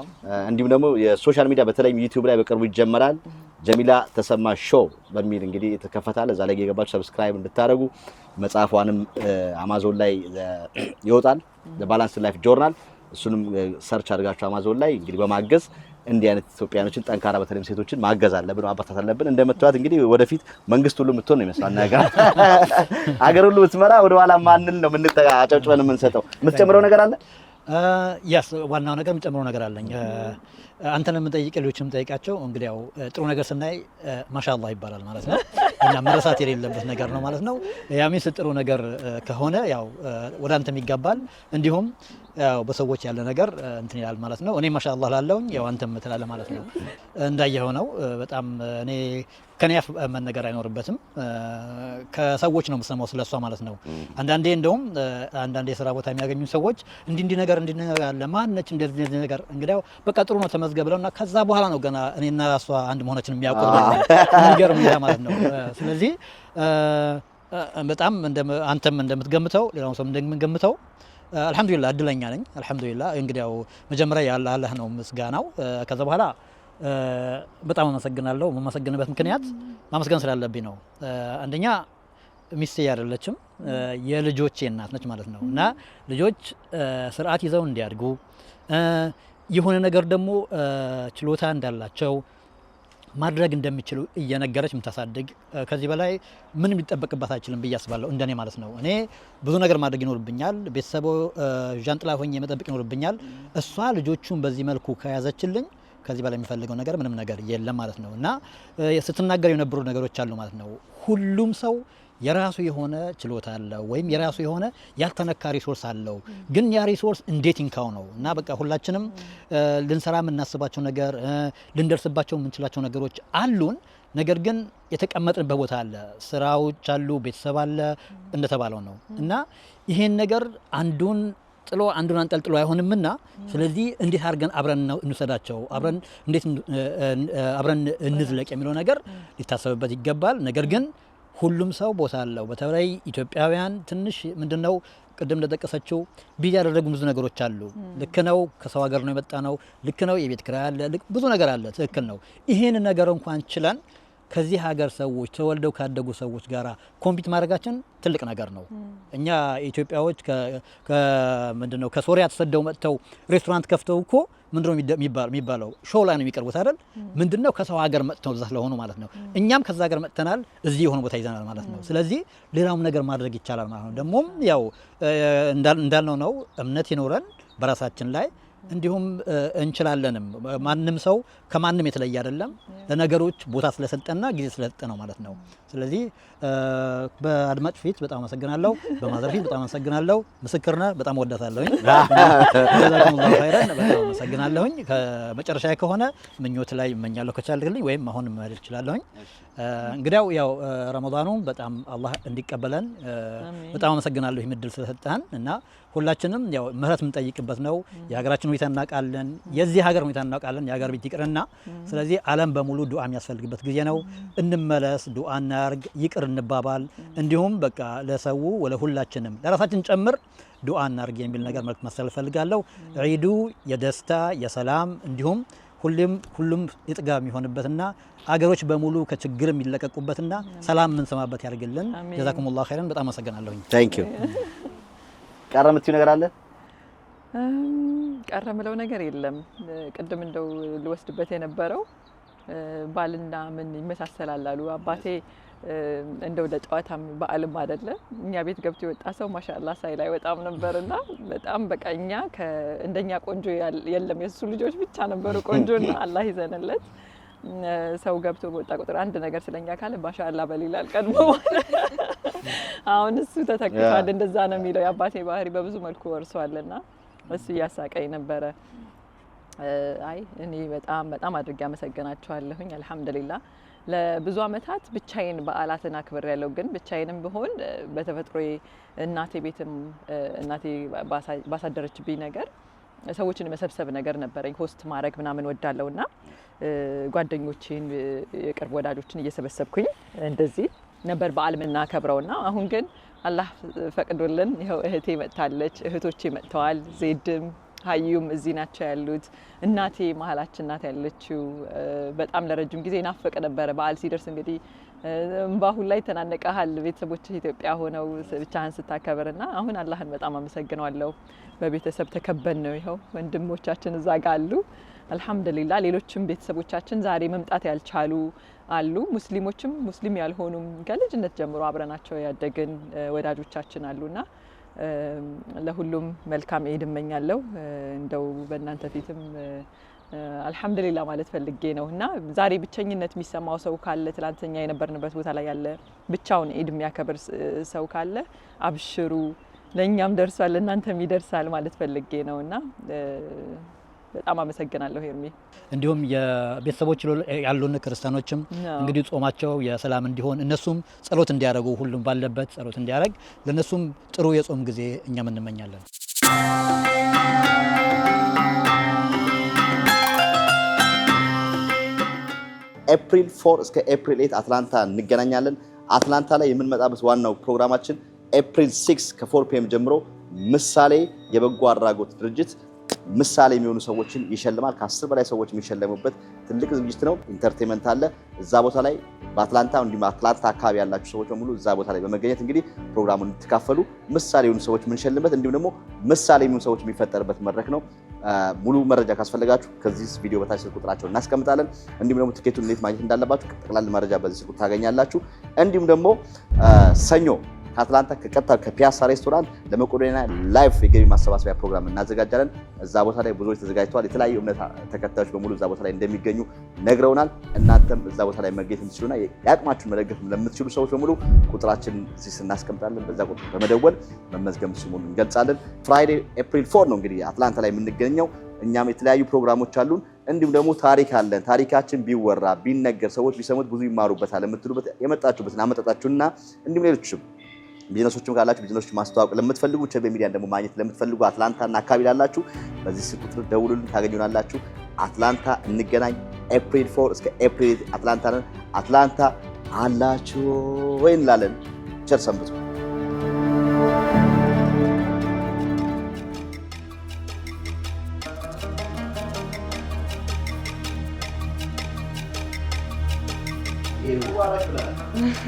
እንዲሁም ደግሞ የሶሻል ሚዲያ በተለይም ዩቲዩብ ላይ በቅርቡ ይጀመራል። ጀሚላ ተሰማ ሾው በሚል እንግዲህ ተከፈታለ። እዛ ላይ የገባችሁ ሰብስክራይብ እንድታደርጉ መጽሐፏንም አማዞን ላይ ይወጣል። ባላንስ ላይፍ ጆርናል እሱንም ሰርች አድርጋችሁ አማዞን ላይ እንግዲህ በማገዝ እንዲህ አይነት ኢትዮጵያኖችን ጠንካራ በተለይም ሴቶችን ማገዝ አለብን ማበረታታት አለብን። እንደምትዋት እንግዲህ ወደፊት መንግስት ሁሉ የምትሆን ነው ይመስላል ነገር አገር ሁሉ ብትመራ ወደ ኋላ ማንን ነው አጨብጭበን የምንሰጠው? የምትጨምረው ነገር አለ? ያስ ዋናው ነገር የምጨምረው ነገር አለኝ። አንተን የምንጠይቅ ሌሎችንም ጠይቃቸው። እንግዲህ ያው ጥሩ ነገር ስናይ ማሻአላህ ይባላል ማለት ነው። እና መረሳት የሌለበት ነገር ነው ማለት ነው። ያሚስ ጥሩ ነገር ከሆነ ያው ወደ አንተም ይጋባል፣ እንዲሁም ያው በሰዎች ያለ ነገር እንትን ይላል ማለት ነው። እኔ ማሻአላህ ላለውኝ ያው አንተም ትላለህ ማለት ነው። እንዳየኸው ነው። በጣም እኔ ከኔ አፍ መነገር አይኖርበትም። ከሰዎች ነው የምሰማው ስለሷ ማለት ነው። አንዳንዴ እንደውም አንዳንዴ የሥራ ቦታ የሚያገኙ ሰዎች እንዲህ ነገር አለ ማነች እንደዚህ ነገር እንግዲያው በቃ ጥሩ ነው ተመዝገብ ብለውና ከዛ በኋላ ነው ገና እኔና እሷ አንድ መሆናችን የሚያውቁት የሚገርም ያ ማለት ነው። ስለዚህ በጣም አንተም እንደምትገምተው ሌላው ሰው እንደምትገምተው አልহামዱሊላህ እድለኛ ነኝ። አልহামዱሊላህ እንግዲያው መጀመሪያ ያለ አላህ ነው ምስጋናው። ከዛ በኋላ በጣም አመሰግናለሁ። የማመሰግንበት ምክንያት ማመስገን ስላለብኝ ነው። አንደኛ ሚስቴ አይደለችም የልጆቼ እናት ነች ማለት ነው። እና ልጆች ስርዓት ይዘው እንዲያድጉ የሆነ ነገር ደግሞ ችሎታ እንዳላቸው ማድረግ እንደሚችሉ እየነገረች የምታሳድግ ከዚህ በላይ ምንም ሊጠበቅባት አይችልም ብዬ አስባለሁ። እንደኔ ማለት ነው። እኔ ብዙ ነገር ማድረግ ይኖርብኛል። ቤተሰቦ ዣንጥላ ሆኜ መጠበቅ ይኖርብኛል። እሷ ልጆቹን በዚህ መልኩ ከያዘችልኝ ከዚህ በላይ የሚፈልገው ነገር ምንም ነገር የለም ማለት ነው። እና ስትናገር የነበሩ ነገሮች አሉ ማለት ነው። ሁሉም ሰው የራሱ የሆነ ችሎታ አለው ወይም የራሱ የሆነ ያልተነካ ሪሶርስ አለው። ግን ያ ሪሶርስ እንዴት ይንካው ነው። እና በቃ ሁላችንም ልንሰራ የምናስባቸው ነገር ልንደርስባቸው የምንችላቸው ነገሮች አሉን። ነገር ግን የተቀመጥንበት ቦታ አለ፣ ስራዎች አሉ፣ ቤተሰብ አለ እንደተባለው ነው። እና ይሄን ነገር አንዱን ጥሎ አንዱን አንጠልጥሎ አይሆንምና ስለዚህ እንዴት አድርገን አብረን እንውሰዳቸው፣ አብረን እንዴት አብረን እንዝለቅ የሚለው ነገር ሊታሰብበት ይገባል። ነገር ግን ሁሉም ሰው ቦታ አለው። በተለይ ኢትዮጵያውያን ትንሽ ምንድነው ቅድም እንደጠቀሰችው ቢዚ ያደረጉ ብዙ ነገሮች አሉ። ልክ ነው፣ ከሰው ሀገር ነው የመጣ ነው። ልክ ነው፣ የቤት ኪራይ አለ፣ ብዙ ነገር አለ። ትክክል ነው። ይሄን ነገር እንኳን ችለን ከዚህ ሀገር ሰዎች ተወልደው ካደጉ ሰዎች ጋራ ኮምፒት ማድረጋችን ትልቅ ነገር ነው። እኛ ኢትዮጵያዎች ምንድነው ከሶሪያ ተሰደው መጥተው ሬስቶራንት ከፍተው እኮ ምንድነው የሚባለው ሾው ላይ ነው የሚቀርቡት አይደል? ምንድነው ከሰው ሀገር መጥተው እዛ ስለሆኑ ማለት ነው። እኛም ከዛ ሀገር መጥተናል፣ እዚህ የሆነ ቦታ ይዘናል ማለት ነው። ስለዚህ ሌላውም ነገር ማድረግ ይቻላል ማለት ነው። ደግሞም ያው እንዳልነው ነው እምነት ይኖረን በራሳችን ላይ እንዲሁም እንችላለንም። ማንም ሰው ከማንም የተለየ አይደለም። ለነገሮች ቦታ ስለሰጠና ጊዜ ስለሰጠ ነው ማለት ነው። ስለዚህ በአድማጭ ፊት በጣም አመሰግናለሁ፣ በማዘር ፊት በጣም አመሰግናለሁ። ምስክርና በጣም ወዳታለሁኝ። ጀዛኩሙላሁ ኸይረን በጣም አመሰግናለሁኝ። ከመጨረሻ ከሆነ ምኞት ላይ እመኛለሁ ከቻልክልኝ ወይም አሁን ማለት እችላለሁኝ። እንግዲያው ያው ረመዳኑ በጣም አላህ እንዲቀበለን በጣም አመሰግናለሁ ይህን እድል ስለሰጠን እና ሁላችንም ያው ምህረት የምንጠይቅበት ነው። የሀገራችን ሁኔታ እናውቃለን፣ የዚህ ሀገር ሁኔታ እናውቃለን፣ የሀገር ቤት ይቅርና። ስለዚህ ዓለም በሙሉ ዱዓ የሚያስፈልግበት ጊዜ ነው። እንመለስ፣ ዱዓ እናርግ፣ ይቅር እንባባል። እንዲሁም በቃ ለሰው ለሁላችንም ለራሳችን ጨምር ዱዓ እናርግ የሚል ነገር መልእክት ማስተላለፍ ፈልጋለሁ። ዒዱ የደስታ የሰላም እንዲሁም ሁሉም የጥጋብ የሚሆንበትና አገሮች በሙሉ ከችግር የሚለቀቁበትና ሰላም የምንሰማበት ያድርግልን። ጀዛኩሙላሁ ኸይረን በጣም አመሰግናለሁኝ። ታንክ ዩ። ቀረ የምትይው ነገር አለ? ቀረ ምለው ነገር የለም። ቅድም እንደው ልወስድበት የነበረው ባልና ምን ይመሳሰላል አሉ አባቴ። እንደው ለጨዋታም በዓልም አይደለ እኛ ቤት ገብቶ የወጣ ሰው ማሻአላህ ሳይል አይወጣም ነበርና በጣም በቃ እኛ እንደኛ ቆንጆ የለም፣ የሱ ልጆች ብቻ ነበሩ ቆንጆና አላህ ይዘንለት። ሰው ገብቶ በወጣ ቁጥር አንድ ነገር ስለኛ ካለ ማሻአላህ በሌላል ቀድሞ አሁን እሱ ተተክቷል። እንደዛ ነው የሚለው የአባቴ ባህሪ በብዙ መልኩ ወርሷልና እሱ እያሳቀኝ ነበረ። አይ እኔ በጣም አድርጌ አመሰግናቸዋለሁኝ። አልহামዱሊላህ ለብዙ አመታት ብቻዬን በዓላትን አክብር ያለው ግን ብቻዬንም ቢሆን በተፈጥሮዬ እናቴ ቤትም እናቴ ባሳደረችብኝ ነገር ሰዎችን መሰብሰብ ነገር ነበረኝ። ሆስት ማድረግ ምናምን ወዳለውና ጓደኞቼን የቅርብ ወዳጆችን እየሰበሰብኩኝ እንደዚህ ነበር በዓል ምናከብረውና አሁን ግን አላህ ፈቅዶልን ይሄው እህቴ መጥታለች፣ እህቶቼ መጥተዋል፣ ዜድም ሀዩም እዚህ ናቸው ያሉት። እናቴ መሀላችን ናት ያለችው። በጣም ለረጅም ጊዜ ናፈቀ ነበረ በዓል ሲደርስ እንግዲህ እምባሁን ላይ ተናነቀሃል ቤተሰቦች ኢትዮጵያ ሆነው ብቻህን ስታከብርና አሁን አላህን በጣም አመሰግናለሁ። በቤተሰብ ተከበን ነው ይኸው ወንድሞቻችን እዛ ጋር አሉ። አልহামዱሊላህ ሌሎችም ቤተሰቦቻችን ዛሬ መምጣት ያልቻሉ አሉ። ሙስሊሞችም ሙስሊም ያልሆኑም ከልጅነት ጀምሮ አብረናቸው ያደግን ወዳጆቻችን አሉና ለሁሉም መልካም ኢድ እመኛለሁ። እንደው በእናንተ ፊትም አልহামዱሊላህ ማለት ፈልጌ ነውና ዛሬ ብቸኝነት የሚሰማው ሰው ካለ ትላንተኛ የነበርንበት ቦታ ላይ ያለ ብቻውን ኢድ የሚያከብር ሰው ካለ አብሽሩ ለኛም ደርሷል ለእናንተም ይደርሳል ማለት ፈልጌ ነውና በጣም አመሰግናለሁ ሄርሚ። እንዲሁም የቤተሰቦች ያሉን ክርስቲያኖችም እንግዲህ ጾማቸው የሰላም እንዲሆን እነሱም ጸሎት እንዲያደርጉ ሁሉም ባለበት ጸሎት እንዲያደርግ ለነሱም ጥሩ የጾም ጊዜ እኛም እንመኛለን። ኤፕሪል 4 እስከ ኤፕሪል 8 አትላንታ እንገናኛለን። አትላንታ ላይ የምንመጣበት ዋናው ፕሮግራማችን ኤፕሪል 6 ከ4 ፒኤም ጀምሮ ምሳሌ የበጎ አድራጎት ድርጅት ምሳሌ የሚሆኑ ሰዎችን ይሸልማል። ከ10 በላይ ሰዎች የሚሸለሙበት ትልቅ ዝግጅት ነው። ኢንተርቴይንመንት አለ እዛ ቦታ ላይ በአትላንታ እንዲሁም አትላንታ አካባቢ ያላችሁ ሰዎች በሙሉ እዛ ቦታ ላይ በመገኘት እንግዲህ ፕሮግራሙን እንድትካፈሉ ምሳሌ የሆኑ ሰዎች የምንሸልምበት እንዲሁም ደግሞ ምሳሌ የሚሆኑ ሰዎች የሚፈጠርበት መድረክ ነው። ሙሉ መረጃ ካስፈልጋችሁ ከዚህ ቪዲዮ በታች ስልክ ቁጥራቸውን እናስቀምጣለን። እንዲሁም ደግሞ ትኬቱን እንዴት ማግኘት እንዳለባችሁ ጠቅላላ መረጃ በዚህ ስልክ ታገኛላችሁ። እንዲሁም ደግሞ ሰኞ ከአትላንታ ከቀጥታ ከፒያሳ ሬስቶራንት ለመቄዶንያ ላይፍ የገቢ ማሰባሰቢያ ፕሮግራም እናዘጋጃለን። እዛ ቦታ ላይ ብዙዎች ተዘጋጅተዋል። የተለያዩ እምነት ተከታዮች በሙሉ እዛ ቦታ ላይ እንደሚገኙ ነግረውናል። እናንተም እዛ ቦታ ላይ መገኘት የምትችሉና የአቅማችሁን መደገፍ ለምትችሉ ሰዎች በሙሉ ቁጥራችን እዚህ እናስቀምጣለን። በዛ ቁጥር በመደወል መመዝገብ ስሙን እንገልጻለን። ፍራይዴ ኤፕሪል 4 ነው እንግዲህ አትላንታ ላይ የምንገኘው። እኛም የተለያዩ ፕሮግራሞች አሉን። እንዲሁም ደግሞ ታሪክ አለን። ታሪካችን ቢወራ ቢነገር ሰዎች ቢሰሙት ብዙ ይማሩበታል የምትሉበት የመጣችሁበትን አመጣጣችሁና እንዲሁም ሌሎችም ቢዝነሶችም ካላችሁ ቢዝነሶች ማስተዋወቅ ለምትፈልጉ ቸቤ ሚዲያን ደግሞ ማግኘት ለምትፈልጉ አትላንታና አካባቢ ላላችሁ በዚህ ስልክ ቁጥር ደውሉልን ታገኙናላችሁ። አትላንታ እንገናኝ። ኤፕሪል 4 እስከ ኤፕሪል አትላንታ ነን። አትላንታ አላችሁ ወይ እንላለን። ቸር ሰንብቱ።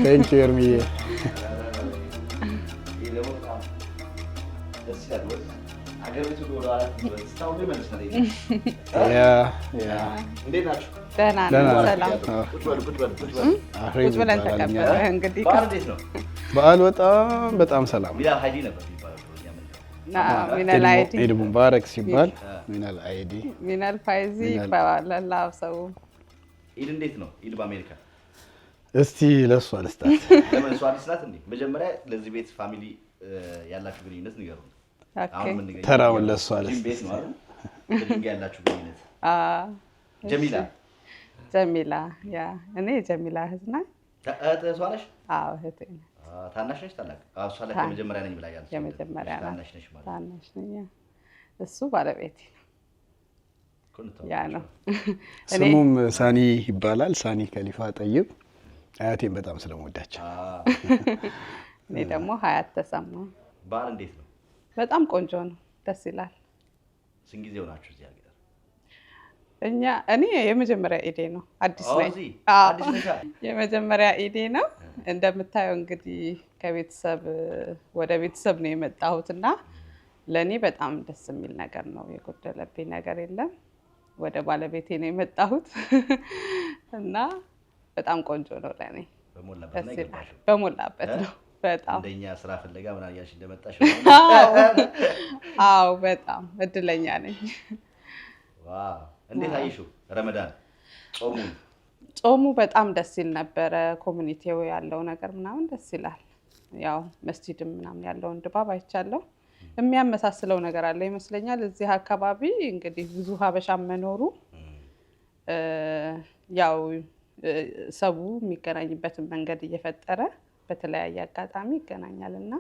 Thank you Ermi. በዓል በጣም ሰላም ኢድ ሙባረክ ሲባል ሚናል አይዲ ሚናል ፋይዚ ይባላል። ሰው ኢድ እንዴት ነው? ኢድ በአሜሪካ እስቲ ለሷ አልስታት ለምን እሷ አልስታት እንዴ? መጀመሪያ ለዚህ ቤት ፋሚሊ ያላችሁ ግንኙነት ንገሩ። አሁን ምን ንገሩ? ተራውን ለሷ አልስታት ቤት ነው አይደል? ለምን ያላችሁ ግንኙነት? ጀሚላ ያ እኔ ጀሚላ ህዝና እህቷ ነሽ? አዎ እህቴ ነኝ። ታናሽ ነሽ? ታላቅ? አዎ እሷ ላይ የመጀመሪያ ነኝ ብላኛለች። የመጀመሪያ ታናሽ ነሽ ማለት? ታናሽ ነኝ። እሱ ባለቤቴ ያ ነው። ስሙም ሳኒ ይባላል። ሳኒ ከሊፋ ጠይብ። አያቴን በጣም ስለምወዳቸው እኔ ደግሞ ሀያት ተሰማ። በዓል እንዴት ነው? በጣም ቆንጆ ነው፣ ደስ ይላል። ስንት ጊዜው ናችሁ እዚህ ሀገር? እኔ የመጀመሪያ ኢዴ ነው። አዲስ ነኝ። የመጀመሪያ ኢዴ ነው። እንደምታየው እንግዲህ ከቤተሰብ ወደ ቤተሰብ ነው የመጣሁትና ለኔ በጣም ደስ የሚል ነገር ነው። የጎደለብኝ ነገር የለም። ወደ ባለቤቴ ነው የመጣሁት እና በጣም ቆንጆ ነው ለኔ። በሞላበት ነው። በጣም እንደኛ ስራ ፍለጋ ምን አያልሽ እንደመጣሽ? አዎ በጣም እድለኛ ነኝ። ዋው! እንዴት አየሽው ረመዳን ጾሙን? ጾሙ በጣም ደስ ይል ነበረ። ኮሚኒቲው ያለው ነገር ምናምን ደስ ይላል። ያው መስጂድም ምናምን ያለውን ድባብ አይቻለሁ። የሚያመሳስለው ነገር አለ ይመስለኛል። እዚህ አካባቢ እንግዲህ ብዙ ሀበሻ መኖሩ ያው ሰው የሚገናኝበትን መንገድ እየፈጠረ በተለያየ አጋጣሚ ይገናኛልና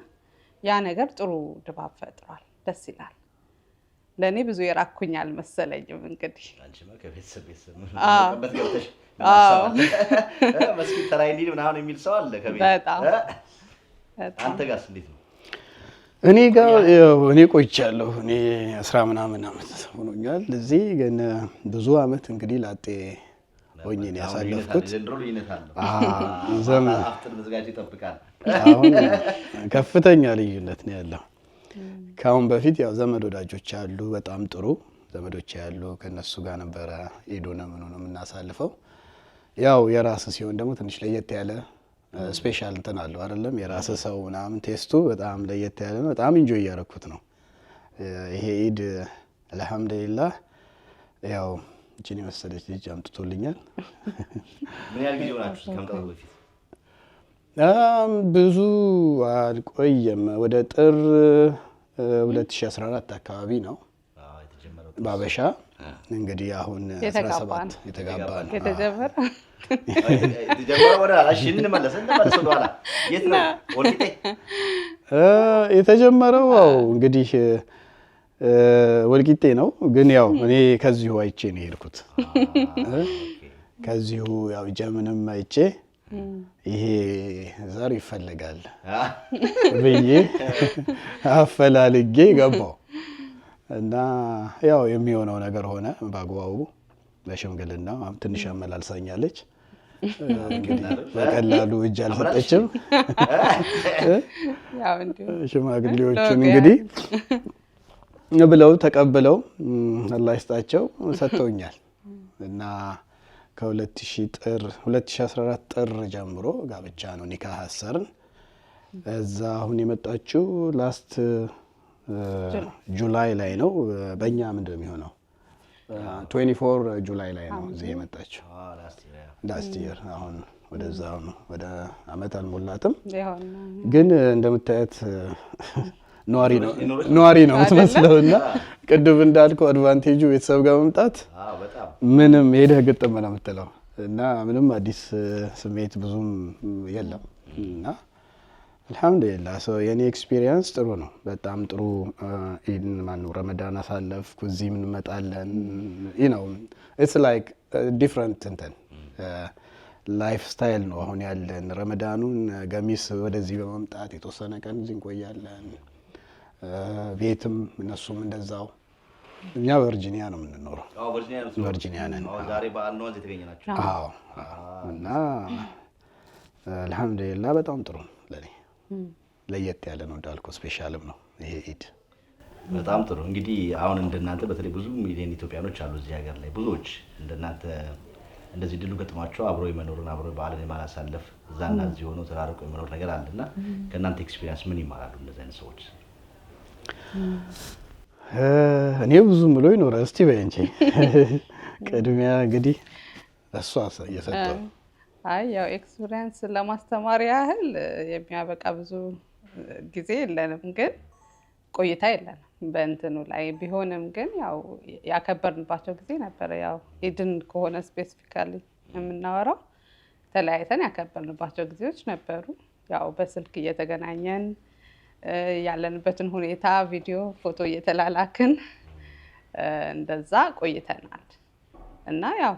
ያ ነገር ጥሩ ድባብ ፈጥሯል። ደስ ይላል። ለኔ ብዙ የራኩኝ አልመሰለኝም። እንግዲህ አንቺማ ከቤተሰብ ማቀበት ገብተሽ መስጊድ ተራይ እንዲል ምናምን የሚል ሰው አለ ከቤት። በጣም አንተ ጋርስ እንዴት ነው? እኔ ጋር እኔ ቆይቻለሁ። እኔ 10 ምናምን ዓመት ሆኖኛል እዚህ። ግን ብዙ ዓመት እንግዲህ ላጤ ሆኜ ነው ያሳለፍኩት። ዘንድሮ ልዩነት አለ። ዘመን አፍጥር መዘጋጀት ይጠብቃል። አሁን ከፍተኛ ልዩነት ነው ያለው። ከአሁን በፊት ያው ዘመድ ወዳጆች አሉ፣ በጣም ጥሩ ዘመዶች ያሉ ከነሱ ጋር ነበረ ኢዱን ምኑን የምናሳልፈው። ያው የራስ ሲሆን ደግሞ ትንሽ ለየት ያለ ስፔሻል እንትን አለው አይደለም? የራስ ሰው ምናምን ቴስቱ በጣም ለየት ያለ ነው። በጣም ኢንጆይ እያደረኩት ነው ይሄ ኢድ አልሐምዱሊላህ። ያው እቺን የመሰለች ልጅ አምጥቶልኛል። ምን ያህል ጊዜ ሆናችሁ ከመምጣቱ በፊት? ብዙ አልቆየም። ወደ ጥር 2014 አካባቢ ነው ባበሻ። እንግዲህ አሁን 17 የተጋባ ነው የተጀመረው። ወደ አላሽ እንመለስ ወደ ኋላ። የት ነው ወልቂጤ የተጀመረው? እንግዲህ ወልቂጤ ነው፣ ግን ያው እኔ ከዚሁ አይቼ ነው የሄድኩት። ከዚሁ ያው ጀምንም አይቼ ይሄ ዘር ይፈልጋል ብዬ አፈላልጌ ገባው እና ያው የሚሆነው ነገር ሆነ በአግባቡ። በሽምግልና ትንሽ አመላልሳኛለች። እንግዲህ በቀላሉ እጅ አልሰጠችም። ሽማግሌዎቹን እንግዲህ ብለው ተቀብለው አላህ ይስጣቸው ሰጥተውኛል እና ከ2014 ጥር ጀምሮ ጋብቻ ነው ኒካህ አሰርን። እዛ አሁን የመጣችው ላስት ጁላይ ላይ ነው። በእኛ ምንድን ነው የሚሆነው 24 ጁላይ ላይ ነው እዚህ የመጣችው። ላስት ይር አሁን ወደዛው ነው። ወደ አመት አልሞላትም፣ ግን እንደምታያት ነዋሪ ነው የምትመስለውና ቅድም እንዳልከው አድቫንቴጁ ቤተሰብ ጋር መምጣት ምንም ሄደህ ግጥም ነው የምትለው እና ምንም አዲስ ስሜት ብዙም የለም እና አልሐምዱሊላህ የኔ ኤክስፒሪየንስ ጥሩ ነው። በጣም ጥሩ ኢድን ረመዳን አሳለፍኩ። እዚህ ምን እንመጣለን ኢትስ ላይክ ዲፍረንት እንትን ላይፍ ስታይል ነው አሁን ያለን። ረመዳኑን ገሚስ ወደዚህ በመምጣት የተወሰነ ቀን እዚህ እንቆያለን። ቤትም እነሱም እንደዛው። እኛ ቨርጂኒያ ነው የምንኖረው። ቨርጂኒያ ነን። ዛሬ በዓል ነው እዚህ ተገኘናችሁ? አዎ። እና አልሐምዱሊላህ በጣም ጥሩ ነው ለኔ። ለየት ያለ ነው እንዳልኩ፣ ስፔሻልም ነው ይሄ ኢድ። በጣም ጥሩ። እንግዲህ አሁን እንደናንተ በተለይ ብዙ ሚሊዮን ኢትዮጵያኖች አሉ እዚህ ሀገር ላይ። ብዙዎች እንደናንተ እንደዚህ ድሉ ገጥሟቸው አብሮ የመኖርን አብሮ በዓልን የማላሳለፍ እዛና እዚህ ሆኖ ተራርቆ የመኖር ነገር አለና ከእናንተ ኤክስፒሪየንስ ምን ይማራሉ እንደዚህ አይነት ሰዎች? እኔ ብዙም ብሎ ይኖራል። እስቲ በይ እንጂ ቅድሚያ እንግዲህ እሷ እየሰጠው። ያው ኤክስፒሪየንስ ለማስተማር ያህል የሚያበቃ ብዙ ጊዜ የለንም፣ ግን ቆይታ የለንም በእንትኑ ላይ ቢሆንም፣ ግን ያው ያከበርንባቸው ጊዜ ነበረ። ያው ኢድን ከሆነ ስፔሲፊካሊ የምናወራው ተለያይተን ያከበርንባቸው ጊዜዎች ነበሩ። ያው በስልክ እየተገናኘን ያለንበትን ሁኔታ ቪዲዮ፣ ፎቶ እየተላላክን እንደዛ ቆይተናል እና ያው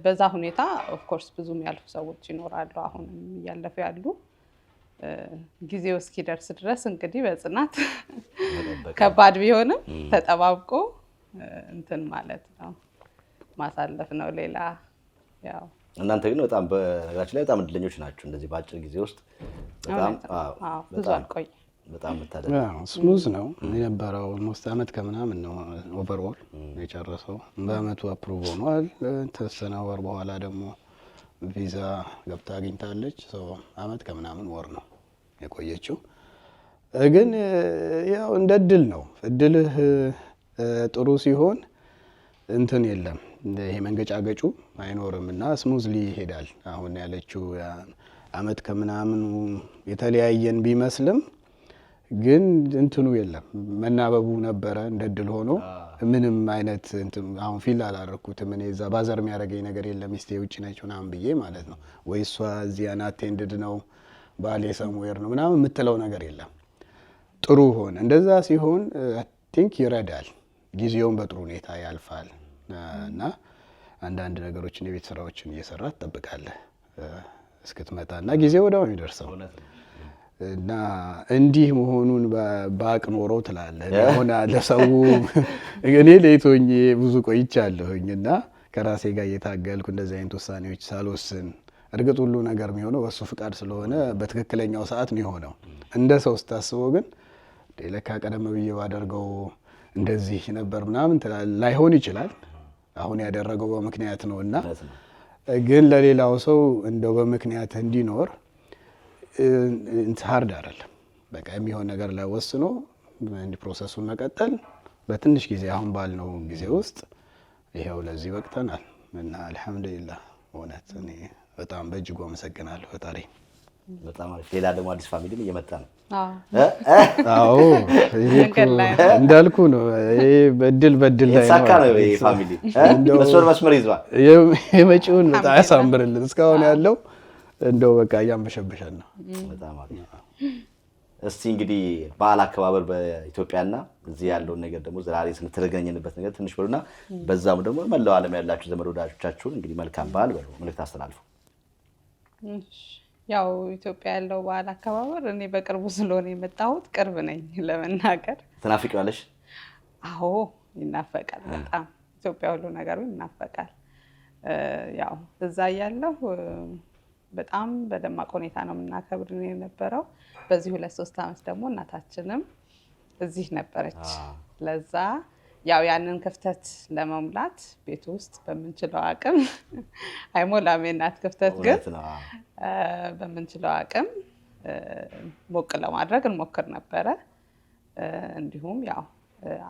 በዛ ሁኔታ ኦፍ ኮርስ ብዙ የሚያልፉ ሰዎች ይኖራሉ፣ አሁንም እያለፉ ያሉ። ጊዜው እስኪደርስ ድረስ እንግዲህ በጽናት ከባድ ቢሆንም ተጠባብቆ እንትን ማለት ነው ማሳለፍ ነው። ሌላ ያው እናንተ ግን በጣም በነገራችን ላይ በጣም እድለኞች ናችሁ። እንደዚህ በአጭር ጊዜ ውስጥ ብዙ አልቆየም። በጣም መታደል ስሙዝ ነው የነበረው። ኦልሞስት አመት ከምናምን ነው ኦቨርኦል የጨረሰው። በአመቱ አፕሩቭ ሆኗል። ተወሰነ ወር በኋላ ደግሞ ቪዛ ገብታ አግኝታለች። አመት ከምናምን ወር ነው የቆየችው። ግን ያው እንደ እድል ነው። እድልህ ጥሩ ሲሆን እንትን የለም ይሄ መንገጫገጩ አይኖርም እና ስሙዝሊ ይሄዳል። አሁን ያለችው አመት ከምናምን የተለያየን ቢመስልም ግን እንትኑ የለም፣ መናበቡ ነበረ። እንደ እድል ሆኖ ምንም አይነት አሁን ፊል አላደረኩትም። እኔ እዛ ባዘር የሚያደርገኝ ነገር የለም። ሚስቴ ውጭ ነች ምናምን ብዬ ማለት ነው፣ ወይ እሷ እዚህ አናቴንድድ ነው ባሌ ሰምዌር ነው ምናምን የምትለው ነገር የለም። ጥሩ ሆነ። እንደዛ ሲሆን አይ ቲንክ ይረዳል። ጊዜውን በጥሩ ሁኔታ ያልፋል እና አንዳንድ ነገሮችን የቤት ስራዎችን እየሰራ ትጠብቃለህ እስክትመጣ እና ጊዜ ወዲያው ነው የሚደርሰው እና እንዲህ መሆኑን ባቅ ኖሮ ትላለህ። ሆነ ለሰው እኔ ለይቶኝ ብዙ ቆይቻለሁኝ እና ከራሴ ጋር እየታገልኩ እንደዚህ አይነት ውሳኔዎች ሳልወስን እርግጥ ሁሉ ነገር የሚሆነው በሱ ፍቃድ ስለሆነ በትክክለኛው ሰዓት ነው የሆነው። እንደ ሰው ስታስበው ግን ለካ ቀደም ብዬ ባደርገው እንደዚህ ነበር ምናምን ላይሆን ይችላል። አሁን ያደረገው በምክንያት ነውና ግን ለሌላው ሰው እንደው በምክንያት እንዲኖር ሃርድ አይደለም። በቃ የሚሆን ነገር ላይ ወስኖ ፕሮሰሱን መቀጠል በትንሽ ጊዜ አሁን ባልነው ጊዜ ውስጥ ይሄው ለዚህ በቅተናል እና አልহামዱሊላህ እውነት እኔ በጣም በእጅጉ አመሰግናለሁ ፈጣሪ። በጣም አሪፍ። ሌላ ደግሞ አዲስ ፋሚሊም እየመጣ ነው። አዎ እንዳልኩ ነው። ይሄ በድል ላይ ነው ሳካ ነው ይሄ ፋሚሊ መስመር ይዟል። የመጪውን በጣም ያሳምርልን። እስካሁን ያለው እንደው በቃ እያንበሸበሸን ነው። በጣም አሪፍ። እስቲ እንግዲህ በዓል አከባበር በኢትዮጵያና እዚህ ያለውን ነገር ደግሞ ዛሬ ስንተገናኘንበት ነገር ትንሽ በሉና በዛም ደግሞ መላው ዓለም ያላችሁ ዘመድ ወዳጆቻችሁን እንግዲህ መልካም በዓል በሉ መልእክት አስተላልፉ። ያው ኢትዮጵያ ያለው በዓል አከባበር እኔ በቅርቡ ስለሆነ የመጣሁት ቅርብ ነኝ ለመናገር። ትናፍቂዋለሽ? አዎ ይናፈቃል በጣም ኢትዮጵያ ሁሉ ነገሩ ይናፈቃል። ያው እዛ ያለው በጣም በደማቅ ሁኔታ ነው የምናከብር የነበረው። በዚህ 2-3 ዓመት ደግሞ እናታችንም እዚህ ነበረች። ለዛ ያው ያንን ክፍተት ለመሙላት ቤት ውስጥ በምንችለው አቅም አይሞላም የእናት ክፍተት ግን በምንችለው አቅም ሞቅ ለማድረግ እንሞክር ነበረ። እንዲሁም ያው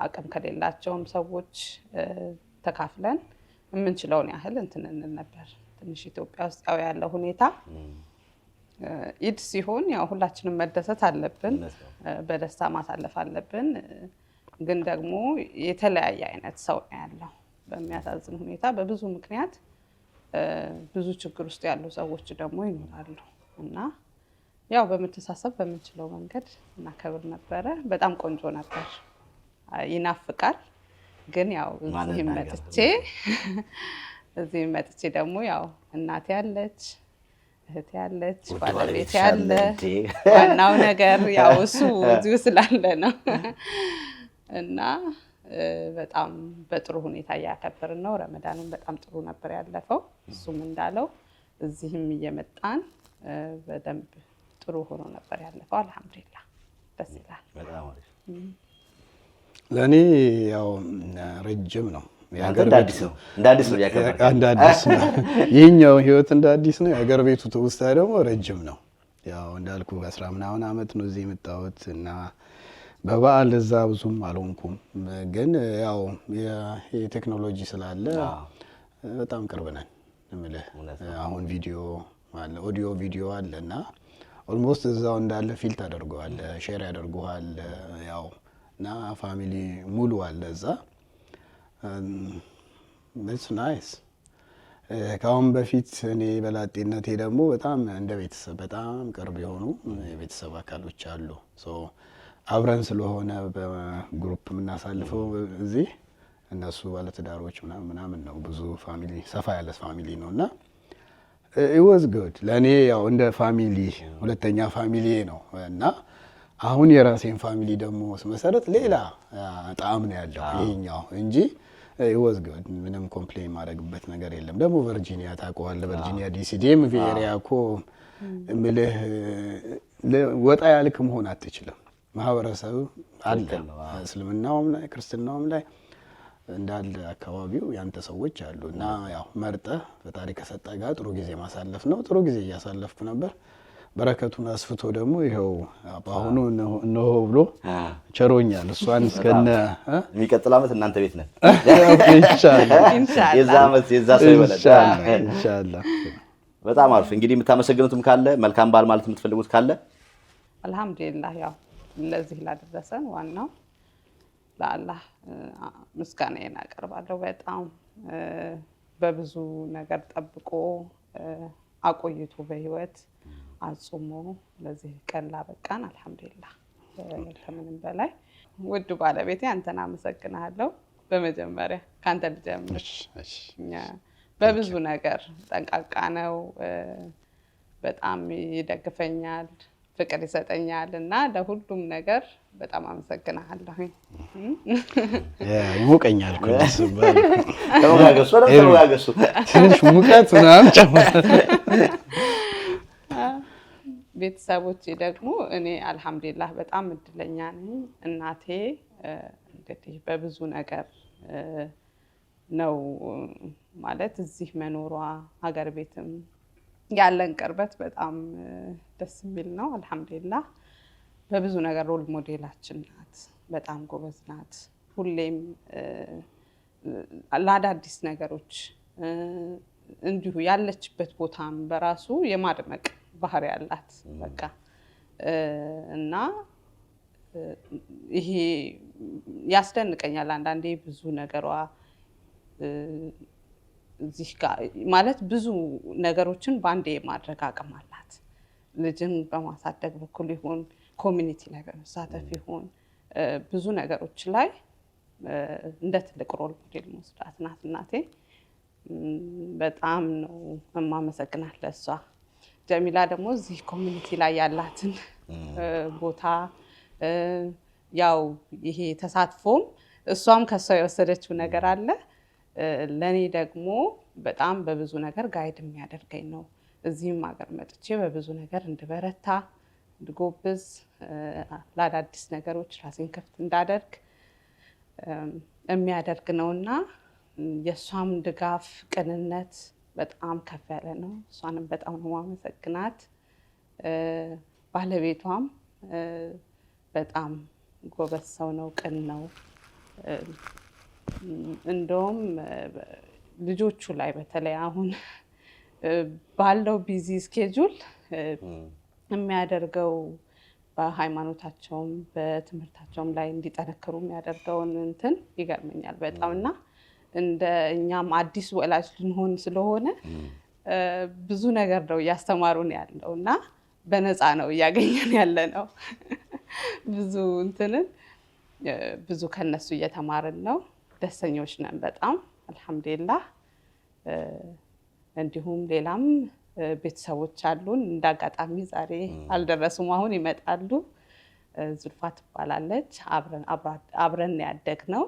አቅም ከሌላቸውም ሰዎች ተካፍለን የምንችለውን ያህል እንትን እንል ነበር። ትንሽ ኢትዮጵያ ውስጥ ያው ያለው ሁኔታ ኢድ ሲሆን ያው ሁላችንም መደሰት አለብን፣ በደስታ ማሳለፍ አለብን። ግን ደግሞ የተለያየ አይነት ሰው ያለው በሚያሳዝን ሁኔታ በብዙ ምክንያት ብዙ ችግር ውስጥ ያሉ ሰዎች ደግሞ ይኖራሉ እና ያው በመተሳሰብ በምንችለው መንገድ እናከብር ነበረ። በጣም ቆንጆ ነበር። ይናፍቃል። ግን ያው እዚህ መጥቼ ደግሞ ያው እናቴ ያለች እህቴ ያለች ባለቤቴ ያለ ዋናው ነገር ያው እሱ እዚሁ ስላለ ነው እና በጣም በጥሩ ሁኔታ ያከበርን ነው። ረመዳኑን በጣም ጥሩ ነበር ያለፈው። እሱም እንዳለው እዚህም እየመጣን በደንብ ጥሩ ሆኖ ነበር ያለፈው። አልহামዱሊላህ ደስ ይላል። በጣም አሪፍ። ለኔ ያው ረጅም ነው እንደ አዲስ ነው ያከበረው። ይሄኛው ህይወት እንደ አዲስ ነው። የሀገር ቤቱ ትውስታ ደግሞ ረጅም ነው። ያው እንዳልኩ 10 ምናምን ዓመት ነው እዚህ የመጣሁት እና በበዓል እዛ ብዙም አልሆንኩም። ግን ያው የቴክኖሎጂ ስላለ በጣም ቅርብ ነን እምልህ። አሁን ቪዲዮ አለ፣ ኦዲዮ ቪዲዮ አለና ኦልሞስት እዛው እንዳለ ፊል ታደርገዋል፣ ሼር ያደርጉሃል። ያው እና ፋሚሊ ሙሉ አለ እዛ። it's nice። ካሁን በፊት እኔ በላጤነቴ ደግሞ በጣም እንደ ቤተሰብ በጣም ቅርብ የሆኑ የቤተሰብ አካሎች አሉ። አብረን ስለሆነ በግሩፕ የምናሳልፈው እዚህ እነሱ ባለትዳሮች ምናምን ነው። ብዙ ፋሚሊ ሰፋ ያለ ፋሚሊ ነውና it was good። ለኔ ያው እንደ ፋሚሊ ሁለተኛ ፋሚሊ ነው እና አሁን የራሴን ፋሚሊ ደግሞ መሰረት ሌላ ጣዕም ነው ያለው ይሄኛው እንጂ it was good። ምንም ኮምፕሌን ማድረግበት ነገር የለም። ደግሞ ቨርጂኒያ ታውቀዋለህ፣ ቨርጂኒያ ዲሲ ዲኤምቪ ኤሪያ እኮ እምልህ ወጣ ያልክ መሆን አትችልም። ማህበረሰብ አለ፣ እስልምናውም ላይ ክርስትናውም ላይ እንዳለ አካባቢው ያንተ ሰዎች አሉ እና ያው መርጠህ ፈጣሪ ከሰጠ ጋር ጥሩ ጊዜ ማሳለፍ ነው። ጥሩ ጊዜ እያሳለፍኩ ነበር። በረከቱን አስፍቶ ደግሞ ይሄው አሁን ነው ብሎ ቸሮኛል። እሷን እስከነ የሚቀጥል ዓመት እናንተ ቤት ነን ኢንሻአላህ። የዛ ሰው ይበላል ኢንሻአላህ። በጣም አሪፍ። እንግዲህ የምታመሰግኑትም ካለ መልካም በዓል ማለት የምትፈልጉት ካለ? አልহামዱሊላህ ያው ለዚህ ላደረሰን ዋናው ለአላህ ምስጋናዬን አቀርባለሁ። በጣም በብዙ ነገር ጠብቆ አቆይቶ በህይወት አጽሞ ለዚህ ቀን ላበቃን አልহামዱሊላህ። ከምንም በላይ ውድ ባለቤቴ አንተን አመሰግናለሁ። በመጀመሪያ ካንተ ልጀምር። በብዙ ነገር ጠንቃቃ ነው፣ በጣም ይደግፈኛል፣ ፍቅር ይሰጠኛል እና ለሁሉም ነገር በጣም አመሰግናለሁ። ይሞቀኛል እኮ ተመጋገሱ ትንሽ ሙቀት ምናምን ጨምር። ቤተሰቦቼ ደግሞ እኔ አልሐምዱሊላህ በጣም እድለኛ ነኝ። እናቴ እንግዲህ በብዙ ነገር ነው ማለት እዚህ መኖሯ ሀገር ቤትም ያለን ቅርበት በጣም ደስ የሚል ነው። አልሐምዱሊላህ በብዙ ነገር ሮል ሞዴላችን ናት። በጣም ጎበዝ ናት። ሁሌም ለአዳዲስ ነገሮች እንዲሁ ያለችበት ቦታም በራሱ የማድመቅ ባህሪ ያላት በቃ እና ይሄ ያስደንቀኛል። አንዳንዴ ብዙ ነገሯ እዚህ ጋር ማለት ብዙ ነገሮችን ባንዴ ማድረግ አቅም አላት። ልጅን በማሳደግ በኩል ይሁን ኮሚኒቲ ላይ በመሳተፍ ይሁን ብዙ ነገሮች ላይ እንደ ትልቅ ሮል ሞዴል መስራት ናት እናቴ። በጣም ነው የማመሰግናት ለሷ። ጀሚላ ደግሞ እዚህ ኮሚኒቲ ላይ ያላትን ቦታ ያው ይሄ ተሳትፎም እሷም ከሷ የወሰደችው ነገር አለ። ለኔ ደግሞ በጣም በብዙ ነገር ጋይድ የሚያደርገኝ ነው። እዚህም ሀገር መጥቼ በብዙ ነገር እንድበረታ እንድጎብዝ ለአዳዲስ ነገሮች ራሴን ክፍት እንዳደርግ የሚያደርግ ነውና የሷም ድጋፍ ቅንነት በጣም ከፍ ያለ ነው። እሷንም በጣም ነው ማመሰግናት። ባለቤቷም በጣም ጎበዝ ሰው ነው፣ ቅን ነው። እንደውም ልጆቹ ላይ በተለይ አሁን ባለው ቢዚ ስኬጁል የሚያደርገው በሃይማኖታቸውም በትምህርታቸውም ላይ እንዲጠነክሩ የሚያደርገውን እንትን ይገርመኛል በጣም እና እንደ እኛም አዲስ ወላጅ ልንሆን ስለሆነ ብዙ ነገር ነው እያስተማሩን ያለው እና በነፃ ነው እያገኘን ያለ ነው። ብዙ እንትንን ብዙ ከነሱ እየተማርን ነው። ደስተኞች ነን በጣም አልሐምዱሊላህ። እንዲሁም ሌላም ቤተሰቦች አሉን። እንዳጋጣሚ ዛሬ አልደረሱም፣ አሁን ይመጣሉ። ዙልፋ ትባላለች። አብረን ያደግነው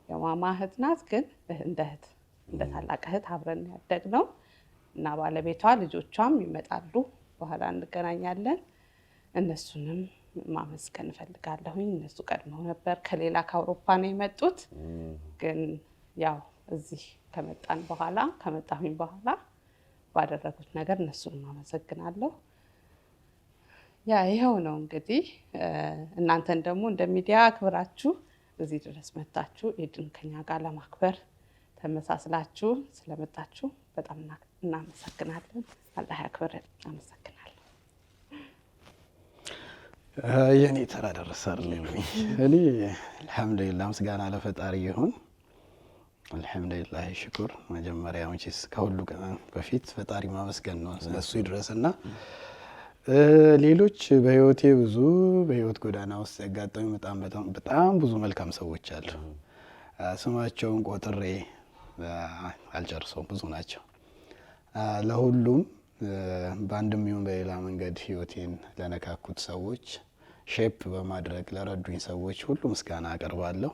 የማማ እህት ናት፣ ግን እንደ እህት እንደ ታላቅ እህት አብረን ያደግነው እና ባለቤቷ ልጆቿም ይመጣሉ። በኋላ እንገናኛለን። እነሱንም ማመስገን እፈልጋለሁኝ። እነሱ ቀድመው ነበር ከሌላ ከአውሮፓ ነው የመጡት፣ ግን ያው እዚህ ከመጣሁኝ በኋላ ባደረጉት ነገር እነሱንም አመሰግናለሁ። ያ ይኸው ነው እንግዲህ። እናንተን ደግሞ እንደ ሚዲያ አክብራችሁ እዚህ ድረስ መጣችሁ ኢድን ከኛ ጋር ለማክበር ተመሳስላችሁ ስለመጣችሁ በጣም እናመሰግናለን። አላህ ያክብረን። አመሰግናለሁ። የኔ ተራ ደረሰ አይደል? እኔ አልሐምዱሊላህ ምስጋና ለፈጣሪ ይሁን። አልሐምዱሊላህ ሽኩር። መጀመሪያ መቼስ ከሁሉ በፊት ፈጣሪ ማመስገን ነው። እሱ ይድረስና ሌሎች በህይወት ጎዳና ውስጥ ያጋጠሙ በጣም ብዙ መልካም ሰዎች አሉ። ስማቸውን ቆጥሬ አልጨርሰውም፣ ብዙ ናቸው። ለሁሉም በአንድም ይሁን በሌላ መንገድ ህይወቴን ለነካኩት ሰዎች፣ ሼፕ በማድረግ ለረዱኝ ሰዎች ሁሉ ምስጋና አቀርባለሁ።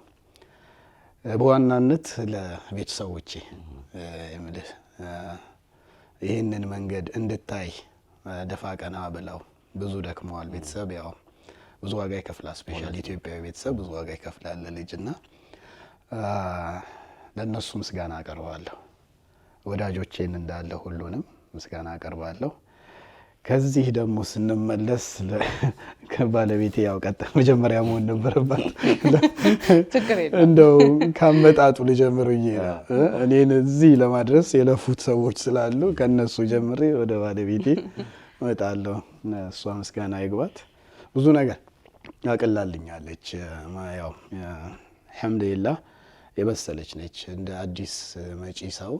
በዋናነት ለቤተሰቦቼ የምልህ ይህንን መንገድ እንድታይ ደፋ ቀና ብለው ብዙ ደክመዋል። ቤተሰብ ያው ብዙ ዋጋ ይከፍላል። ስፔሻሊ ኢትዮጵያዊ ቤተሰብ ብዙ ዋጋ ይከፍላል ለልጅና ለነሱ ምስጋና አቀርባለሁ። ወዳጆቼን እንዳለ ሁሉንም ምስጋና አቀርባለሁ። ከዚህ ደግሞ ስንመለስ ከባለቤቴ ያው መጀመሪያ መሆን ነበረባት። እንደው ካመጣጡ ልጀምር ብዬ ነው። እኔን እዚህ ለማድረስ የለፉት ሰዎች ስላሉ ከነሱ ጀምሬ ወደ ባለቤቴ እመጣለሁ። እሷ ምስጋና ይግባት። ብዙ ነገር አቅላልኛለች። ያው አልሐምዱሊላህ የበሰለች ነች። እንደ አዲስ መጪ ሰው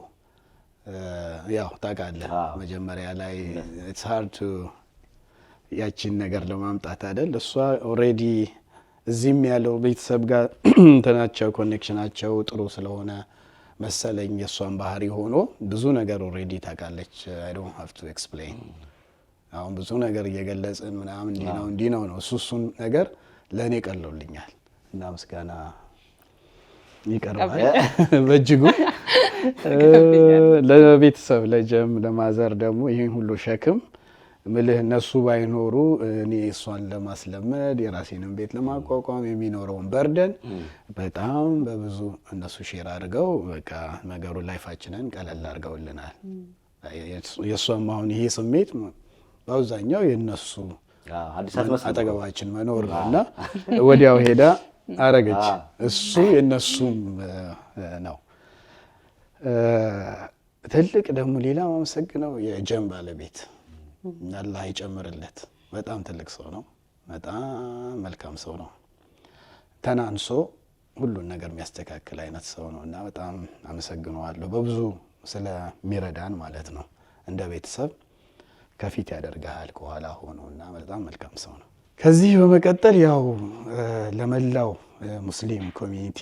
ያው ታውቃለህ መጀመሪያ ላይ it's hard to ያቺን ነገር ለማምጣት አይደል? እሷ ኦሬዲ እዚህም ያለው ቤተሰብ ጋር እንትናቸው ኮኔክሽናቸው ጥሩ ስለሆነ መሰለኝ የሷን ባህሪ ሆኖ ብዙ ነገር ኦሬዲ ታውቃለች። I don't have to explain አሁን ብዙ ነገር እየገለጽን ምናምን እንዲህ ነው እሱን ነገር ለእኔ ቀለውልኛል እና ምስጋና ይቀርባል በእጅጉ ለቤተሰብ ለጀም ለማዘር ደግሞ ይህን ሁሉ ሸክም ምልህ እነሱ ባይኖሩ እኔ እሷን ለማስለመድ የራሴንም ቤት ለማቋቋም የሚኖረውን በርደን በጣም በብዙ እነሱ ሼር አድርገው በቃ ነገሩ ላይፋችንን ቀለል አድርገውልናል። የእሷም አሁን ይሄ ስሜት በአብዛኛው የእነሱ አጠገባችን መኖር ነውና ወዲያው ሄዳ አረገች። እሱ የእነሱም ነው። ትልቅ ደግሞ ሌላ ማመሰግነው የጀም ባለቤት አላህ ይጨምርለት። በጣም ትልቅ ሰው ነው። በጣም መልካም ሰው ነው። ተናንሶ ሁሉን ነገር የሚያስተካክል አይነት ሰው ነው እና በጣም አመሰግነዋለሁ በብዙ ስለሚረዳን ማለት ነው። እንደ ቤተሰብ ከፊት ያደርጋል ከኋላ ሆኖና በጣም መልካም ሰው ነው። ከዚህ በመቀጠል ያው ለመላው ሙስሊም ኮሚኒቲ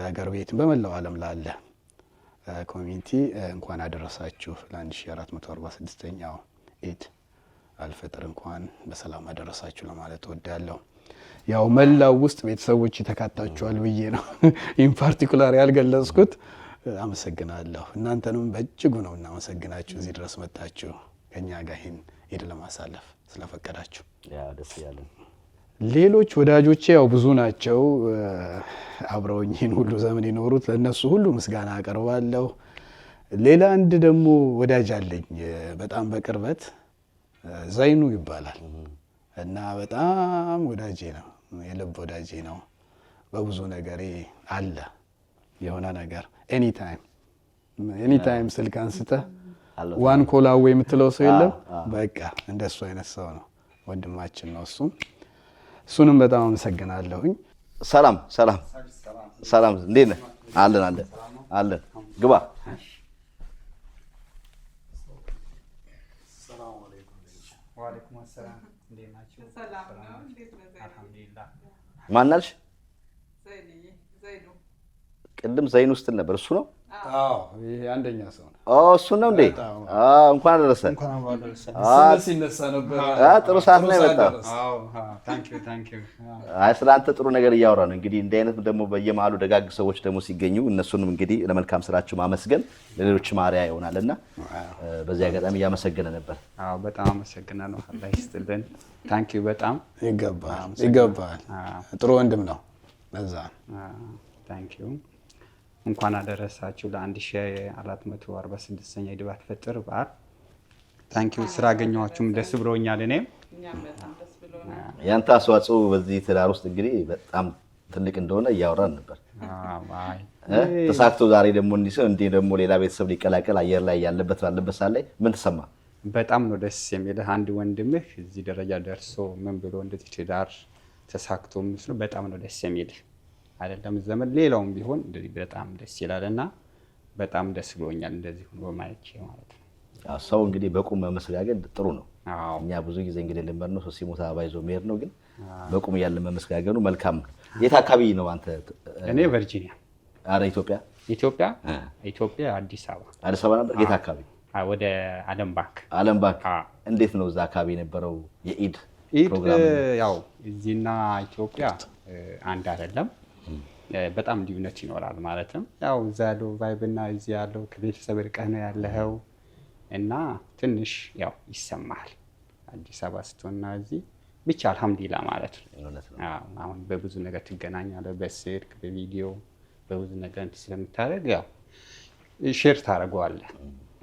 አገር ቤት በመላው ዓለም ላለ ኮሚኒቲ እንኳን አደረሳችሁ ለ1446ኛው ኢድ አልፈጥር እንኳን በሰላም አደረሳችሁ ለማለት እወዳለሁ። ያው መላው ውስጥ ቤተሰቦች ተካታችኋል ብዬ ነው ኢን ፓርቲኩላር ያልገለጽኩት። አመሰግናለሁ። እናንተንም በእጅጉ ነው እናመሰግናችሁ እዚህ ድረስ መጣችሁ ከኛ ጋር ይሄን ኢድ ለማሳለፍ ስለፈቀዳችሁ። ያ ደስ ያለን ሌሎች ወዳጆቼ ያው ብዙ ናቸው አብረውኝ ይህን ሁሉ ዘመን የኖሩት ለነሱ ሁሉ ምስጋና አቀርባለሁ። ሌላ አንድ ደግሞ ወዳጅ አለኝ በጣም በቅርበት ዘይኑ ይባላል እና በጣም ወዳጄ ነው፣ የልብ ወዳጄ ነው። በብዙ ነገሬ አለ የሆነ ነገር ኤኒታይም ስልክ አንስተህ ዋን ኮላው የምትለው ሰው የለም። በቃ እንደሱ አይነት ሰው ነው፣ ወንድማችን ነው። እሱንም በጣም አመሰግናለሁኝ። ሰላም እንዴት ነህ? አለን ግባ። ማን አልሽ? ቅድም ዘይኑ ስትል ነበር። እሱ ነው? አዎ ይሄ አንደኛ ሰው ነው። እሱ ነው እንዴ? እንኳን አደረሰ። ሲነሳ ነበር። ጥሩ ሰዓት ነው የመጣው። ታንክ ዩ። አይ ስላንተ ጥሩ ነገር እያወራ ነው። እንግዲህ እንዲህ አይነት ደግሞ በየመሀሉ ደጋግ ሰዎች ደግሞ ሲገኙ እነሱንም እንግዲህ ለመልካም ስራቸው ማመስገን ለሌሎች ማሪያ ይሆናልና በዚህ አጋጣሚ እያመሰገነ ነበር። አዎ በጣም አመሰግናለሁ። አላህ ይስጥልን። ታንክ ዩ። በጣም ይገባል። ጥሩ ወንድም ነው። በዛ ታንክ ዩ። እንኳን አደረሳችሁ ለ1446ኛ ኢድ አልፈጥር በዓል። ታንክ ዩ። ስራ አገኘኋችሁም ደስ ብሎኛል። እኔም ያንተ አስተዋጽኦ በዚህ ትዳር ውስጥ እንግዲህ በጣም ትልቅ እንደሆነ እያወራን ነበር። ተሳክቶ ዛሬ ደግሞ እንዲህ ደግሞ ሌላ ቤተሰብ ሊቀላቀል አየር ላይ ያለበት ሳለ ምን ተሰማ? በጣም ነው ደስ የሚልህ። አንድ ወንድምህ እዚህ ደረጃ ደርሶ ምን ብሎ እንደዚህ ትዳር ተሳክቶ ምስሉ በጣም ነው ደስ የሚልህ አይደለም ዘመን ሌላውም ቢሆን እንደዚህ በጣም ደስ ይላልና በጣም ደስ ብሎኛል እንደዚህ ሆኖ ማየት ማለት ነው። ሰው እንግዲህ በቁም መመስጋገን ጥሩ ነው። እኛ ብዙ ጊዜ እንግዲህ ልመር ነው ሲሞታ ባይዞ መሄድ ነው፣ ግን በቁም ያለ መመስጋገኑ መልካም ነው። የት አካባቢ ነው አንተ? እኔ ቨርጂኒያ። አረ ኢትዮጵያ አዲስ አበባ ነበር። የት አካባቢ? ወደ ዓለም ባንክ። እንዴት ነው እዛ አካባቢ የነበረው የኢድ ፕሮግራም? ያው እዚህና ኢትዮጵያ አንድ አይደለም፣ በጣም ልዩነት ይኖራል። ማለትም ያው እዛ ያለው ቫይብ እና እዚህ ያለው ከቤተሰብ ርቀህ ነው ያለኸው እና ትንሽ ያው ይሰማል። አዲስ አበባ ስትሆንና እዚህ ብቻ አልሐምዱሊላህ ማለት ነው። አሁን በብዙ ነገር ትገናኛለህ፣ በስልክ በቪዲዮ በብዙ ነገር ስለምታደርግ ያው ሼር ታደርገዋለህ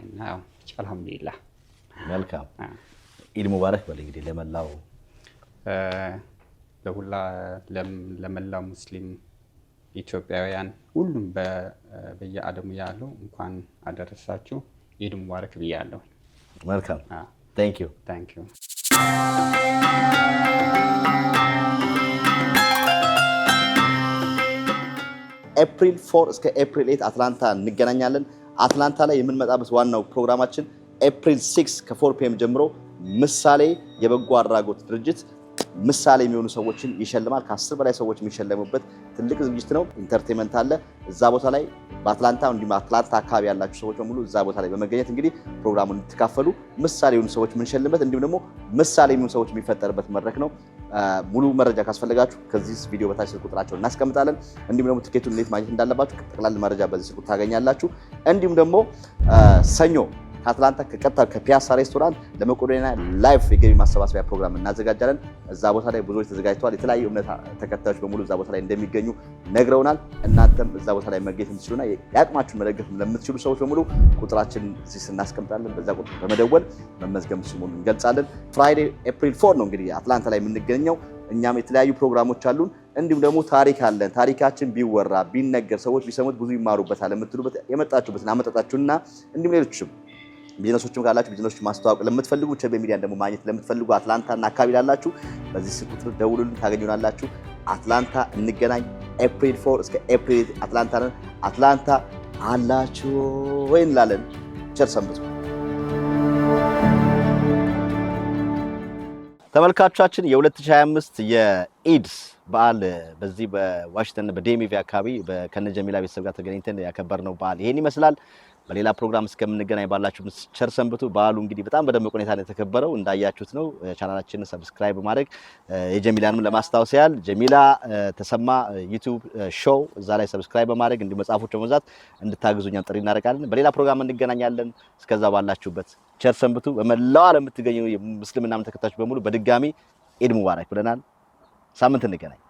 እና ያው ብቻ አልሐምዱሊላህ። መልካም ኢድ ሙባረክ በል እንግዲህ ለመላው ሙስሊም ኢትዮጵያውያን ሁሉም በየዓለሙ ያለው እንኳን አደረሳችሁ። ኢድ ሙባረክ ብያለሁ። መልካም ታንክ ዩ። ኤፕሪል 4 እስከ ኤፕሪል 8 አትላንታ እንገናኛለን። አትላንታ ላይ የምንመጣበት ዋናው ፕሮግራማችን ኤፕሪል 6 ከ4 ፒኤም ጀምሮ ምሳሌ የበጎ አድራጎት ድርጅት ምሳሌ የሚሆኑ ሰዎችን ይሸልማል። ከ10 በላይ ሰዎች የሚሸለሙበት ትልቅ ዝግጅት ነው። ኢንተርቴይንመንት አለ እዛ ቦታ ላይ በአትላንታ እንዲሁም አትላንታ አካባቢ ያላችሁ ሰዎች በሙሉ እዛ ቦታ ላይ በመገኘት እንግዲህ ፕሮግራሙን እንድትካፈሉ ምሳሌ የሆኑ ሰዎች የምንሸልምበት እንዲሁም ደግሞ ምሳሌ የሚሆኑ ሰዎች የሚፈጠርበት መድረክ ነው። ሙሉ መረጃ ካስፈልጋችሁ ከዚህ ቪዲዮ በታች ስልክ ቁጥራቸውን እናስቀምጣለን። እንዲሁም ደግሞ ትኬቱን እንዴት ማግኘት እንዳለባችሁ ጠቅላላ መረጃ በዚህ ስልክ ታገኛላችሁ። እንዲሁም ደግሞ ሰኞ ከአትላንታ ከቀጥታ ከፒያሳ ሬስቶራንት ለመቄዶንያ ላይቭ የገቢ ማሰባሰቢያ ፕሮግራም እናዘጋጃለን። እዛ ቦታ ላይ ብዙዎች ተዘጋጅተዋል። የተለያዩ እምነት ተከታዮች በሙሉ እዛ ቦታ ላይ እንደሚገኙ ነግረውናል። እናንተም እዛ ቦታ ላይ መገኘት የምትችሉና የአቅማችሁን መደገፍ ለምትችሉ ሰዎች በሙሉ ቁጥራችን እዚህ እናስቀምጣለን። በዛ ቁጥር በመደወል መመዝገብ ስሙን እንገልጻለን። ፍራይዴ ኤፕሪል 4 ነው እንግዲህ አትላንታ ላይ የምንገኘው። እኛም የተለያዩ ፕሮግራሞች አሉን። እንዲሁም ደግሞ ታሪክ አለን። ታሪካችን ቢወራ ቢነገር ሰዎች ቢሰሙት ብዙ ይማሩበታል የምትሉበት የመጣችሁበትን አመጣጣችሁና እንዲሁም ሌሎችም ቢዝነሶችም ካላችሁ ቢዝነሶች ማስተዋወቅ ለምትፈልጉ ቸቤ ሚዲያን ደግሞ ማግኘት ለምትፈልጉ አትላንታና አካባቢ ላላችሁ በዚህ ስልክ ቁጥር ደውሉልን፣ ታገኙናላችሁ። አትላንታ እንገናኝ። ኤፕሪል 4 እስከ ኤፕሪል አትላንታ ነን። አትላንታ አላችሁ ወይ እንላለን። ቸር ሰንብቱ። ተመልካቾቻችን የ2025 የኢድ በዓል በዚህ በዋሽንግተን በዴሚቪ አካባቢ ከነጀሚላ ቤተሰብ ጋር ተገናኝተን ያከበርነው በዓል ይሄን ይመስላል። በሌላ ፕሮግራም እስከምንገናኝ ባላችሁ ቸር ሰንብቱ። በዓሉ እንግዲህ በጣም በደመቀ ሁኔታ ነው የተከበረው። እንዳያችሁት ነው። ቻናላችንን ሰብስክራይብ ማድረግ የጀሚላንም ለማስታወስ ያህል ጀሚላ ተሰማ ዩቲዩብ ሾው እዛ ላይ ሰብስክራይብ በማድረግ እንዲሁ መጽሐፎች በመግዛት እንድታግዙኛል ጥሪ እናደርጋለን። በሌላ ፕሮግራም እንገናኛለን። እስከዛ ባላችሁበት ቸር ሰንብቱ። በመላው ዓለም የምትገኙ የሙስሊምና እምነት ተከታዮች በሙሉ በድጋሚ ኢድ ሙባረክ ብለናል። ሳምንት እንገናኝ።